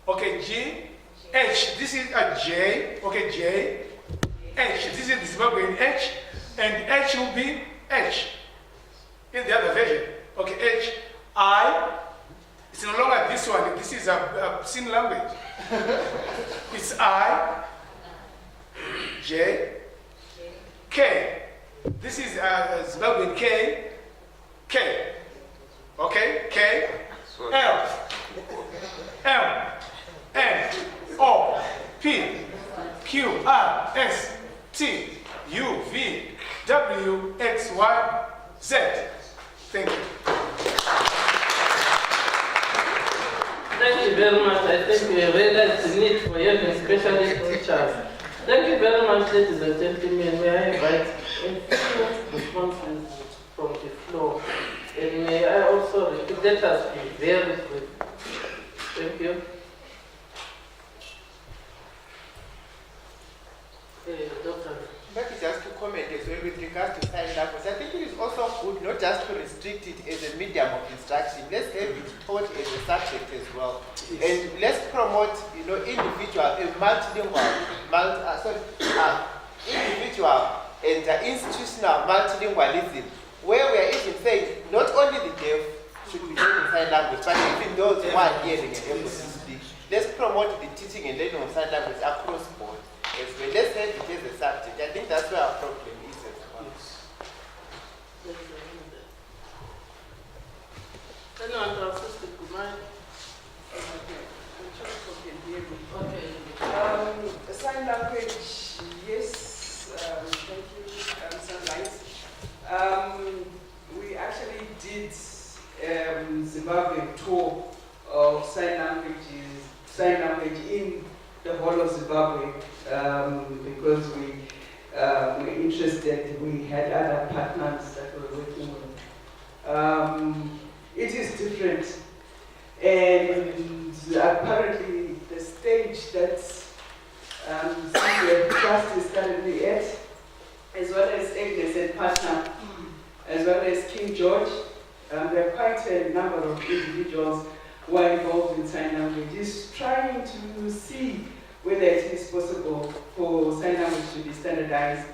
Okay, G, H, this is a J, okay, J, H, this is the Zimbabwean H, and H will be H in the other version. Okay, H, I, it's no longer this one, this is a sin language. It's I, J, K, this is Zimbabwean K, K, okay, K, L, M, N, O, P, Q, R, S, T, U, V, W, X, Y, Z. Thank you. Thank you very much. I think we realize the need for having specialist teachers. Thank you very much, ladies and gentlemen. May I invite responses from the floor. And may I also repeat, let us be very quick. Thank you. Doctor. Maybe just to comment as well with regards to sign language, I think it is also good not just to restrict it as a medium of instruction. Let's have it taught as a subject as well. Yes. And let's promote, individual, multilingual, individual and institutional multilingualism, where we are even saying not only the deaf should be learning sign language, but even those who are hearing and able to speak. Let's promote the teaching and learning of sign language across board. As well. Let's have it as a subject. I think that's where our problem is as well. Yes. Anyone to assist the command? Sign language, yes, thank you, Sunrise. We actually did Zimbabwe tour of sign language in the whole of Zimbabwe because we were interested. We had other partners that we were working with. It is different, and apparently the stage that the trust is currently at, as well as Agnes and partner, as well as King George, there are quite a number of individuals who are involved in sign language, is trying to see whether it is possible for sign language to be standardized.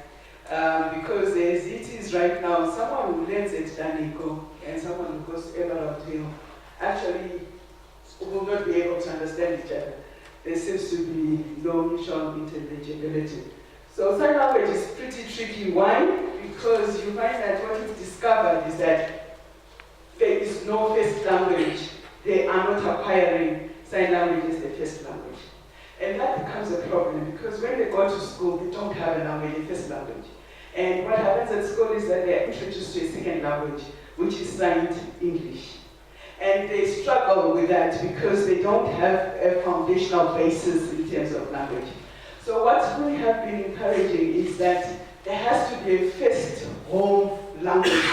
Because as it is right now, someone who learns at Daniko and someone who goes to Emerald Hill actually will not be able to understand each other. There seems to be no mutual intelligibility. So sign language is pretty tricky. Why? Because you find that what is discovered is that there is no first language. They are not acquiring sign language as their first language. And that becomes a problem because when they go to school, they don't have a language, a first language. And what happens at school is that they are introduced to a second language, which is signed English. And they struggle with that because they don't have a foundational basis in terms of language. So what we have been encouraging is that there has to be a first home language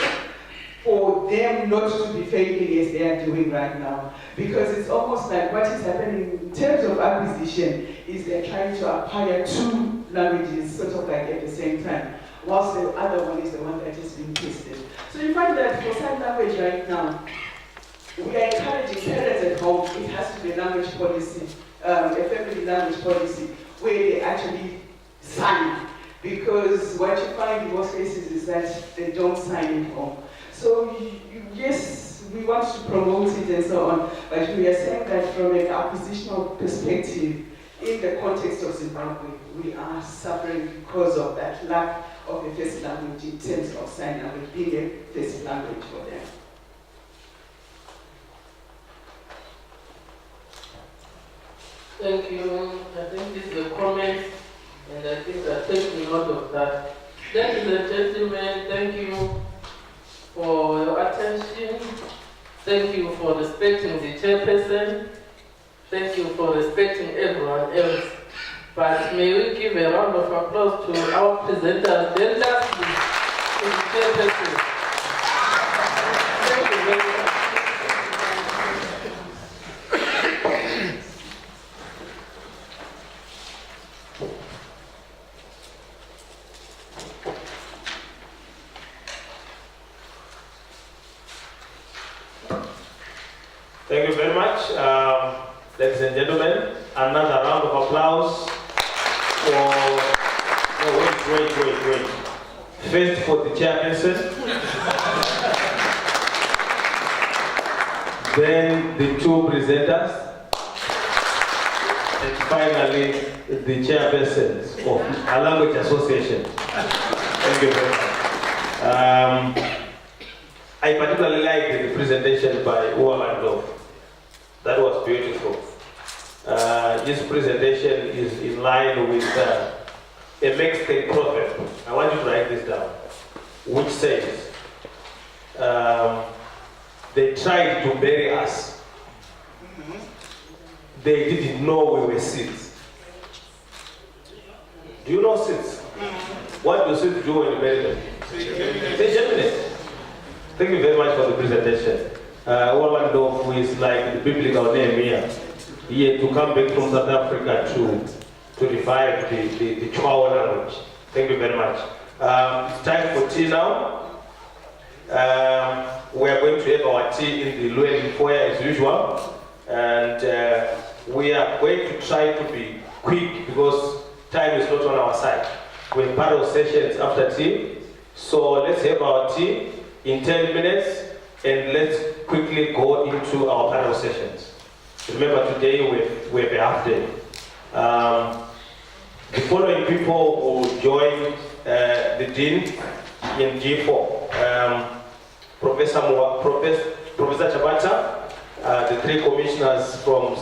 for them not to be failing as they are doing right now. Because it's almost like what is happening in terms of acquisition is they're trying to acquire two languages sort of like at the same time, whilst the other one is the one that is being tested. So you find that for sign language right now, we are encouraging parents at home, it has to be a language policy, a family language policy, where they actually sign. Because what you find in most cases is that they don't sign at home. So yes, we want to promote it and so on, but we are saying that from an acquisitional perspective, in the context of Zimbabwe, we are suffering because of that lack of a first language in terms of sign language being a first language for them. Thank you. I think this is a comment, and I think that takes a lot of that. Ladies and gentlemen, thank you for your attention. Thank you for respecting the chairperson. Thank you for respecting everyone else. But may we give a round of applause to our presenters, then lastly to the chairperson. Thank you very much. Thank you very much, ladies and gentlemen. Another round of applause for, wait. First for the chairperson, then the two presenters, and finally the chairpersons of a language association. Thank you very much. I particularly liked the presentation by Uwamandov. That was beautiful. His presentation is in line with a Mexican proverb. I want you to write this down, which says, they tried to bury us. They didn't know we were seeds. Do you know seeds? What do seeds do when you bury them? They germinate. Thank you very much for the presentation. Uwamandov, who is like the biblical name here, he had to come back from South Africa to revive the Chwawa language. Thank you very much. It's time for tea now. We are going to have our tea in the Llewellyn foyer as usual. And we are going to try to be quick because time is not on our side. We have panel sessions after tea. So let's have our tea in 10 minutes and let's quickly go into our panel sessions. Remember today we have a half day. The following people will join the dean in G4. Professor Professor Chabata, the three commissioners from